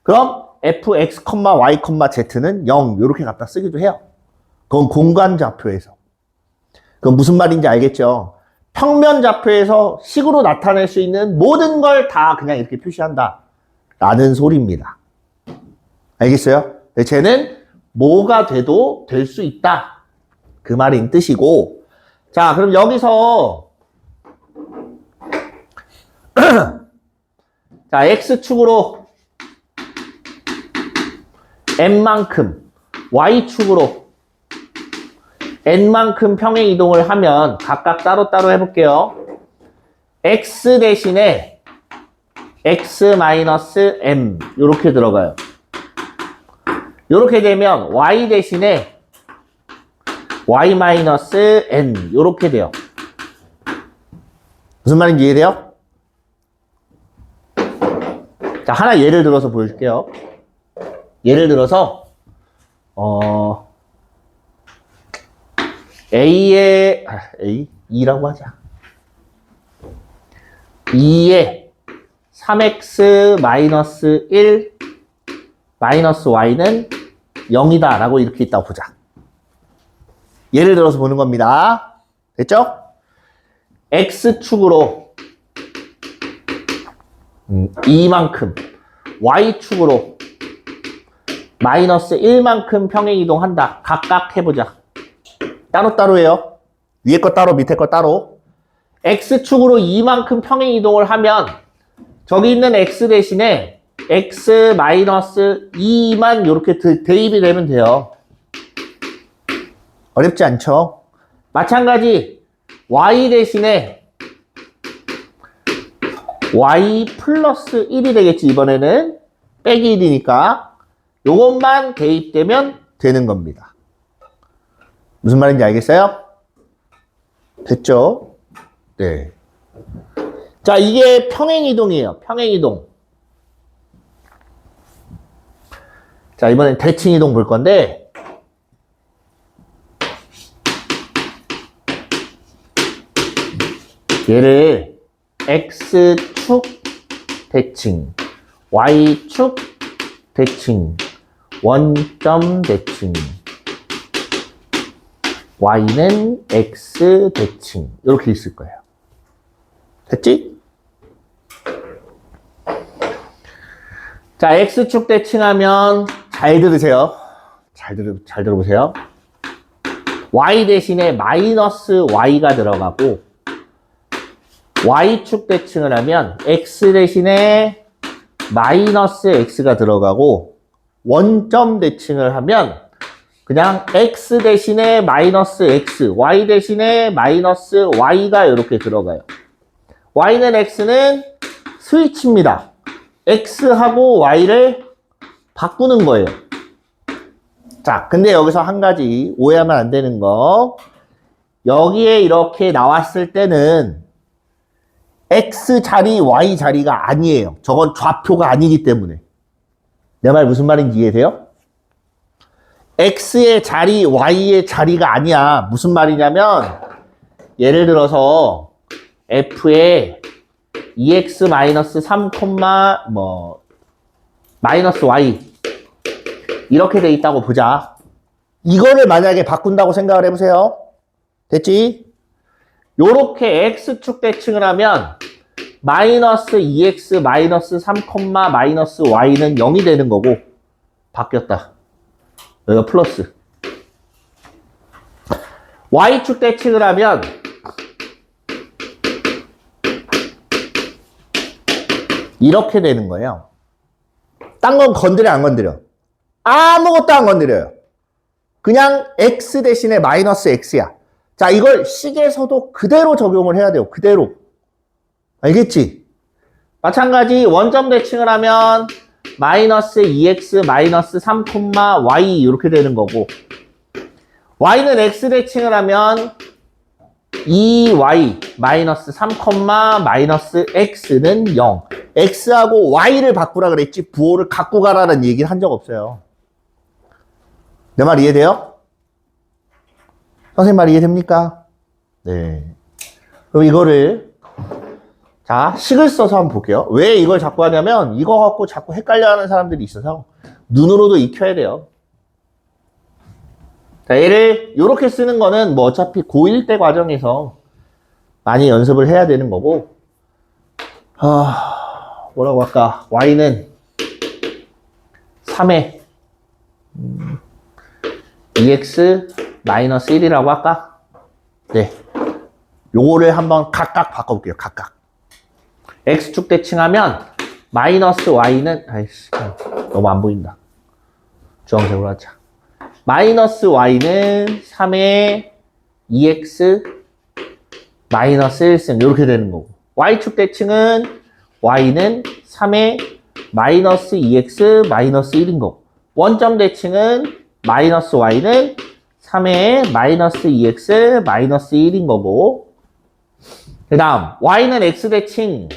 그럼 fx, y, z는 0 이렇게 갖다 쓰기도 해요. 그건 공간 좌표에서. 그건 무슨 말인지 알겠죠? 평면 좌표에서 식으로 나타낼 수 있는 모든 걸 다 그냥 이렇게 표시한다 라는 소리입니다. 알겠어요? 쟤는 뭐가 돼도 될 수 있다 그 말인 뜻이고, 자 그럼 여기서 자 x축으로 n만큼, y축으로 n만큼 평행 이동을 하면 각각 따로따로 해볼게요. x 대신에 x-m 이렇게 들어가요. 이렇게 되면 y 대신에 y-n 이렇게 돼요. 무슨 말인지 이해돼요? 자, 하나 예를 들어서 보여줄게요. 예를 들어서 A라고 하자. 2에 3x-1 마이너스 y는 0이다 라고 이렇게 있다고 보자. 예를 들어서 보는 겁니다. 됐죠? x축으로 2만큼, y축으로 마이너스 1만큼 평행 이동한다. 각각 해보자. 따로따로 해요. 위에 거 따로, 밑에 거 따로. x축으로 2만큼 평행 이동을 하면 저기 있는 x 대신에 x-2만 이렇게 대입이 되면 돼요. 어렵지 않죠? 마찬가지 y 대신에 y 플러스 1이 되겠지. 이번에는 빼기 1이니까 요것만 대입되면 되는 겁니다. 무슨 말인지 알겠어요? 됐죠? 네. 자, 이게 평행이동이에요. 평행이동. 자, 이번엔 대칭이동 볼 건데, 얘를 x축 대칭, y축 대칭, 원점 대칭, y는 x 대칭 이렇게 있을 거예요. 됐지? 자, x축 대칭하면 잘 들으세요. 잘 들어보세요. y 대신에 마이너스 y가 들어가고, y축 대칭을 하면 x 대신에 마이너스 x가 들어가고, 원점 대칭을 하면 그냥 x 대신에 마이너스 x, y 대신에 마이너스 y가 이렇게 들어가요. y는 x는 스위치입니다. x하고 y를 바꾸는 거예요. 자, 근데 여기서 한 가지 오해하면 안 되는 거, 여기에 이렇게 나왔을 때는 x 자리, y 자리가 아니에요. 저건 좌표가 아니기 때문에. 내 말 무슨 말인지 이해돼요? x의 자리, y의 자리가 아니야. 무슨 말이냐면, 예를 들어서 f에 2x-3, 마이너스 y 이렇게 돼 있다고 보자. 이거를 만약에 바꾼다고 생각을 해보세요. 됐지? 요렇게 x축 대칭을 하면 마이너스 2x 마이너스 3, 마이너스 y는 0이 되는 거고, 바뀌었다. 여기가 플러스. y축 대칭을 하면 이렇게 되는 거예요. 딴 건 건드려 안 건드려? 아무것도 안 건드려요. 그냥 x 대신에 마이너스 x야. 자, 이걸 식에서도 그대로 적용을 해야 돼요. 그대로. 알겠지? 마찬가지 원점 대칭을 하면 마이너스 2x 마이너스 3, y 이렇게 되는 거고, y는 x 대칭을 하면 2y 마이너스 3, 마이너스 x는 0. x하고 y를 바꾸라 그랬지 부호를 갖고 가라는 얘기를 한 적 없어요. 내 말 이해돼요? 선생님 말 이해됩니까? 네. 그럼 이거를 자, 식을 써서 한번 볼게요. 왜 이걸 자꾸 하냐면 이거 갖고 자꾸 헷갈려하는 사람들이 있어서 눈으로도 익혀야 돼요. 자, 얘를 이렇게 쓰는 거는 뭐 어차피 고1 때 과정에서 많이 연습을 해야 되는 거고, 뭐라고 할까? y는 3에 2x-1이라고 할까? 네. 요거를 한번 각각 바꿔볼게요. 각각. x축 대칭하면 마이너스 y는, 아이씨, 너무 안 보인다. 주황색으로 하자. 마이너스 y는 3에 2x 마이너스 1승 이렇게 되는 거고, y축 대칭은 y는 3에 마이너스 2x 마이너스 1인 거고, 원점 대칭은 마이너스 y는 3에 마이너스 2x 마이너스 1인 거고, 그 다음 y는 x 대칭,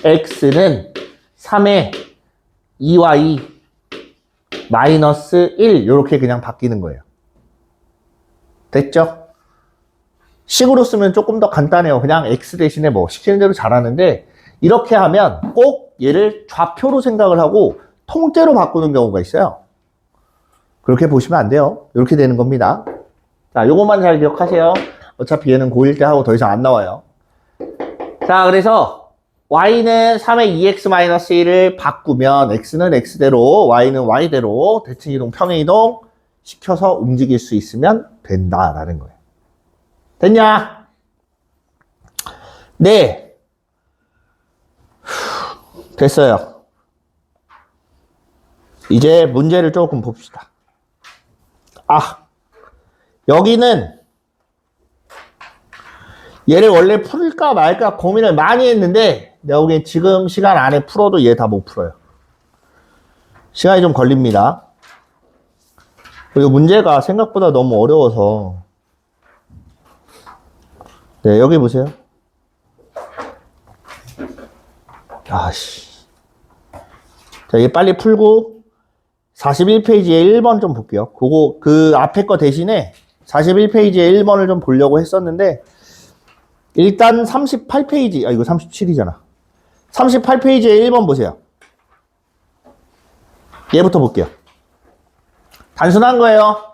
x는 3에 2y 마이너스 1 이렇게 그냥 바뀌는 거예요. 됐죠? 식으로 쓰면 조금 더 간단해요. 그냥 x 대신에 뭐 시키는 대로 잘하는데, 이렇게 하면 꼭 얘를 좌표로 생각을 하고 통째로 바꾸는 경우가 있어요. 그렇게 보시면 안 돼요. 이렇게 되는 겁니다. 자, 요것만 잘 기억하세요. 어차피 얘는 고1 때 하고 더 이상 안 나와요. 자, 그래서 y는 3의 2x-1을 바꾸면 x는 x대로, y는 y대로 대칭이동, 평행이동 시켜서 움직일 수 있으면 된다라는 거예요. 됐냐? 네. 됐어요. 이제 문제를 조금 봅시다. 여기는 얘를 원래 풀까 말까 고민을 많이 했는데, 내가 보기엔 지금 시간 안에 풀어도 얘 다 못 풀어요. 시간이 좀 걸립니다. 그리고 문제가 생각보다 너무 어려워서. 네, 여기 보세요. 자, 이게 빨리 풀고 41페이지에 1번 좀 볼게요. 그 앞에 거 대신에 41페이지에 1번을 좀 보려고 했었는데, 일단 38페이지, 이거 37이잖아. 38페이지에 1번 보세요. 얘부터 볼게요. 단순한 거예요.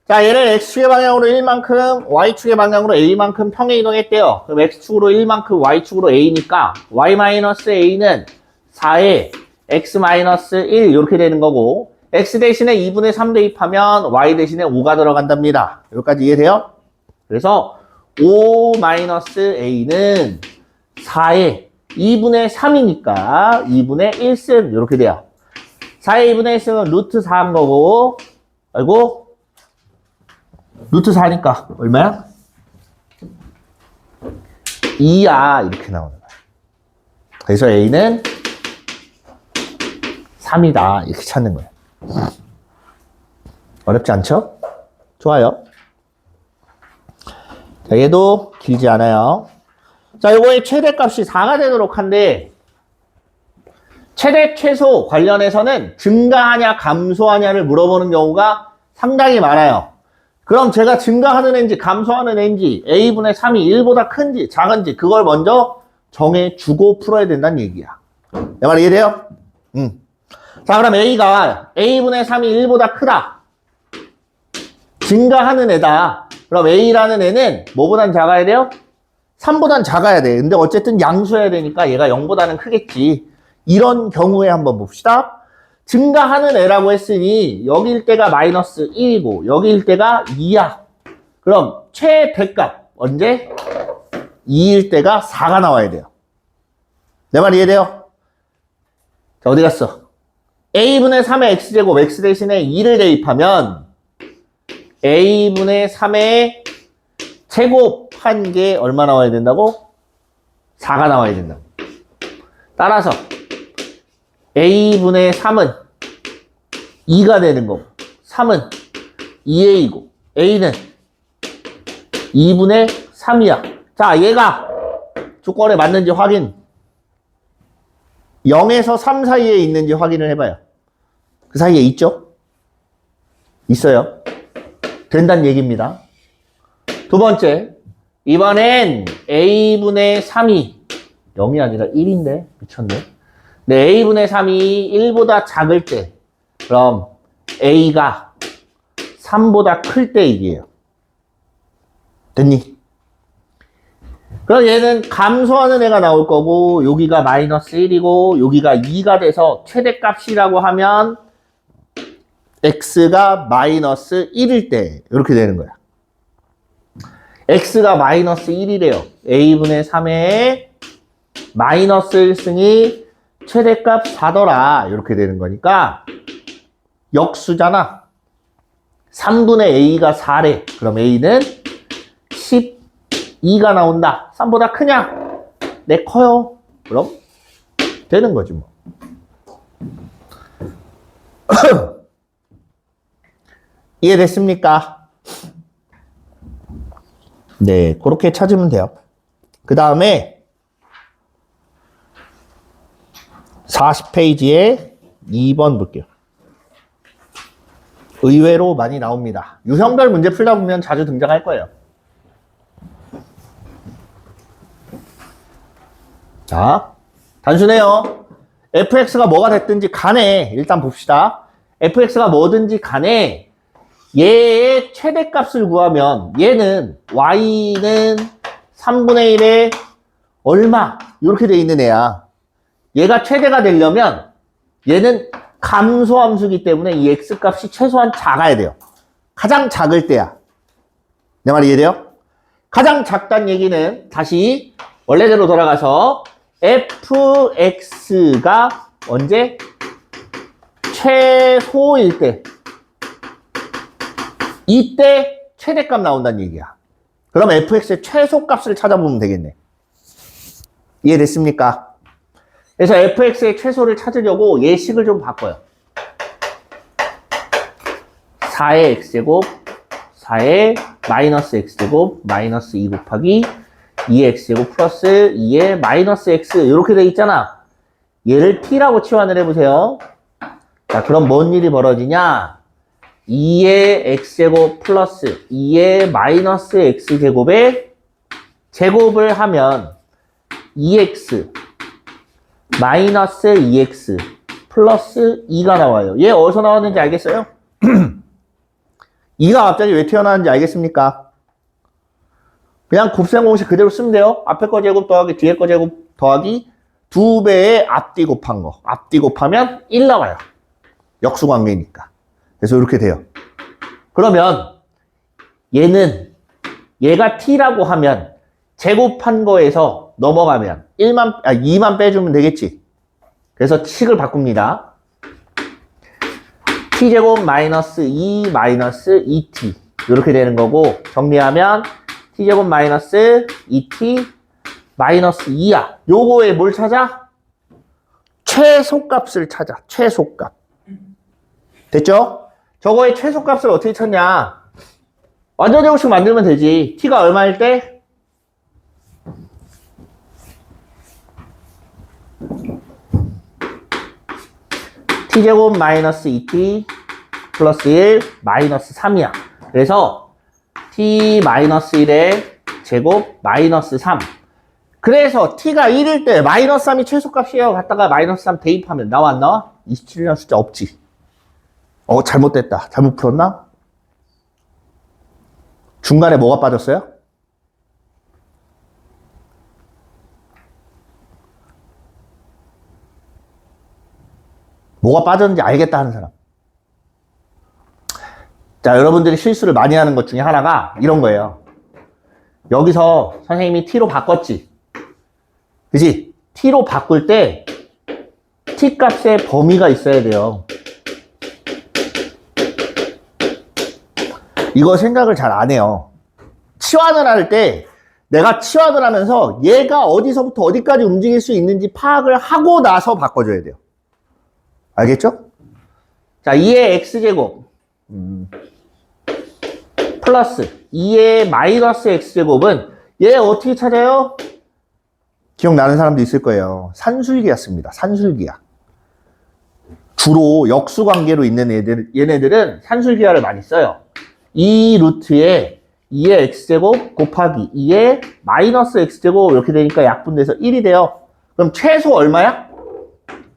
자, 얘를 x축의 방향으로 1만큼, y축의 방향으로 a만큼 평행 이동했대요. 그럼 x축으로 1만큼, y축으로 a니까 y-a는 4에 x-1 이렇게 되는 거고, x 대신에 2분의 3 대입하면 y 대신에 5가 들어간답니다. 여기까지 이해돼요? 그래서 5-a는 4에 2분의 3이니까 2분의 1승 이렇게 돼요. 4의 2분의 1승은 루트 4인 거고, 루트 4니까 얼마야? 2야 이렇게 나오는 거야. 그래서 a는 3이다 이렇게 찾는 거예요. 어렵지 않죠? 좋아요. 자, 얘도 길지 않아요. 자, 요거의 최대값이 4가 되도록 한데, 최대 최소 관련해서는 증가하냐 감소하냐를 물어보는 경우가 상당히 많아요. 그럼 제가 증가하는 애인지 감소하는 애인지 a분의 3이 1보다 큰지 작은지 그걸 먼저 정해주고 풀어야 된다는 얘기야. 내 말 이해돼요? 자, 그럼 a가 a분의 3이 1보다 크다. 증가하는 애다. 그럼 a라는 애는 뭐보단 작아야 돼요? 3보단 작아야 돼. 근데 어쨌든 양수해야 되니까 얘가 0보다는 크겠지. 이런 경우에 한번 봅시다. 증가하는 애라고 했으니 여기일 때가 마이너스 1이고 여기일 때가 2야. 그럼 최대값 언제? 2일 때가 4가 나와야 돼요. 내 말 이해돼요? 자, 어디 갔어? a분의 3의 x제곱 x 대신에 2를 대입하면 a분의 3의 제곱한 게 얼마 나와야 된다고? 4가 나와야 된다고. 따라서 a분의 3은 2가 되는 거고 3은 2a이고 a는 2분의 3이야. 자, 얘가 조건에 맞는지 확인. 0에서 3 사이에 있는지 확인을 해봐요. 그 사이에 있죠? 있어요. 된다는 얘기입니다. 두 번째, 이번엔 a분의 3이 0이 아니라 1인데 미쳤네. 네, a분의 3이 1보다 작을 때, 그럼 a가 3보다 클 때 얘기예요. 됐니? 그럼 얘는 감소하는 애가 나올 거고 여기가 마이너스 1이고 여기가 2가 돼서 최대값이라고 하면 x가 마이너스 1일 때 이렇게 되는 거야. x가 마이너스 1이래요. a분의 3의 마이너스 1승이 최대값 4더라 이렇게 되는 거니까 역수잖아. 3분의 a가 4래. 그럼 a는 12가 나온다. 3보다 크냐? 네, 커요. 그럼 되는 거지 뭐. 이해됐습니까? 네, 그렇게 찾으면 돼요. 그 다음에 40페이지에 2번 볼게요. 의외로 많이 나옵니다. 유형별 문제 풀다 보면 자주 등장할 거예요. 자, 단순해요. fx가 뭐가 됐든지 간에 일단 봅시다. fx가 뭐든지 간에 얘의 최대값을 구하면 얘는 y는 3분의 1에 얼마 이렇게 돼 있는 애야. 얘가 최대가 되려면 얘는 감소함수기 때문에 이 x값이 최소한 작아야 돼요. 가장 작을 때야. 내 말 이해돼요? 가장 작다는 얘기는 다시 원래대로 돌아가서 fx가 언제? 최소일 때. 이때 최대값 나온다는 얘기야. 그럼 fx의 최소값을 찾아보면 되겠네. 이해됐습니까? 그래서 fx의 최소를 찾으려고 예식을 좀 바꿔요. 4의 x제곱, 4의 마이너스 x제곱, 마이너스 2 곱하기 2의 x제곱 플러스 2의 마이너스 x 이렇게 돼 있잖아. 얘를 t라고 치환을 해보세요. 자, 그럼 뭔 일이 벌어지냐? 2의 x제곱 플러스 2의 마이너스 x제곱의 제곱을 하면 2x 마이너스 2x 플러스 2가 나와요. 얘 어디서 나왔는지 알겠어요? 2가 갑자기 왜 튀어나왔는지 알겠습니까? 그냥 곱셈 공식 그대로 쓰면 돼요. 앞에 거 제곱 더하기 뒤에 거 제곱 더하기 2배의 앞뒤 곱한 거. 앞뒤 곱하면 1 나와요. 역수관계니까. 그래서 이렇게 돼요. 그러면 얘가 t라고 하면 제곱한 거에서 넘어가면 2만 빼주면 되겠지. 그래서 식을 바꿉니다. t제곱 마이너스 2 마이너스 2t 이렇게 되는 거고 정리하면 t제곱 마이너스 2t 마이너스 2야. 요거에 뭘 찾아? 최소값을 찾아. 최소값. 됐죠? 저거의 최소값을 어떻게 찾냐? 완전제곱식 만들면 되지. t가 얼마일 때? t제곱 마이너스 2t 플러스 1 마이너스 3이야. 그래서 t 마이너스 1의 제곱 마이너스 3. 그래서 t가 1일 때 마이너스 3이 최소값이에요. 갖다가 마이너스 3 대입하면 나와 안 나와? 27이라는 숫자 없지. 잘못됐다. 잘못 풀었나? 중간에 뭐가 빠졌어요? 뭐가 빠졌는지 알겠다 하는 사람. 자, 여러분들이 실수를 많이 하는 것 중에 하나가 이런 거예요. 여기서 선생님이 t로 바꿨지. 그지? t로 바꿀 때 t 값의 범위가 있어야 돼요. 이거 생각을 잘 안 해요. 치환을 할 때 내가 치환을 하면서 얘가 어디서부터 어디까지 움직일 수 있는지 파악을 하고 나서 바꿔줘야 돼요. 알겠죠? 자, 2의 x제곱 플러스 2의 마이너스 x제곱은 얘 어떻게 찾아요? 기억나는 사람도 있을 거예요. 산술기였습니다. 산술기야. 주로 역수관계로 있는 얘네들은 산술기하를 많이 써요. 이 루트에 2의 x제곱 곱하기 2의 마이너스 x제곱 이렇게 되니까 약분돼서 1이 돼요. 그럼 최소 얼마야?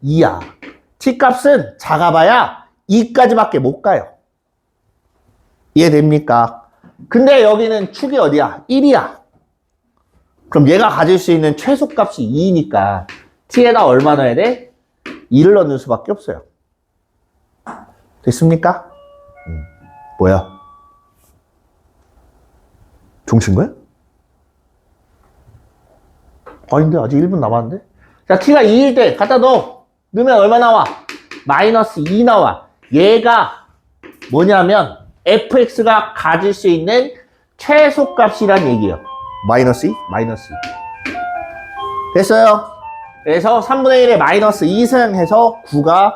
2야. t값은 작아봐야 2까지밖에 못 가요. 이해됩니까? 근데 여기는 축이 어디야? 1이야. 그럼 얘가 가질 수 있는 최소값이 2니까 t에다 얼마 넣어야 돼? 2를 넣는 수밖에 없어요. 됐습니까? 뭐야? 종친 거야? 아닌데 아직 1분 남았는데? 자, t가 2일 때 갖다 넣으면 얼마 나와? 마이너스 2 나와. 얘가 뭐냐면 fx가 가질 수 있는 최소값이란 얘기예요. 마이너스 2? 마이너스 2. 됐어요? 그래서 3분의 1에 마이너스 2승 해서 9가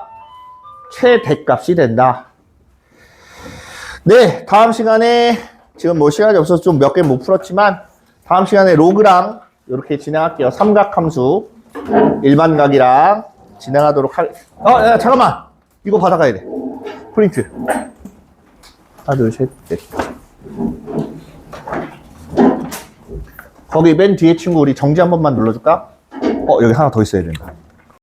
최대값이 된다. 네, 다음 시간에 지금 뭐 시간이 없어서 좀 몇 개 못 풀었지만 다음 시간에 로그랑 이렇게 진행할게요. 삼각함수 일반각이랑 진행하도록 야, 잠깐만. 이거 받아가야 돼. 프린트. 하나, 둘, 셋, 넷. 거기 맨 뒤에 친구 우리 정지 한 번만 눌러줄까? 여기 하나 더 있어야 된다.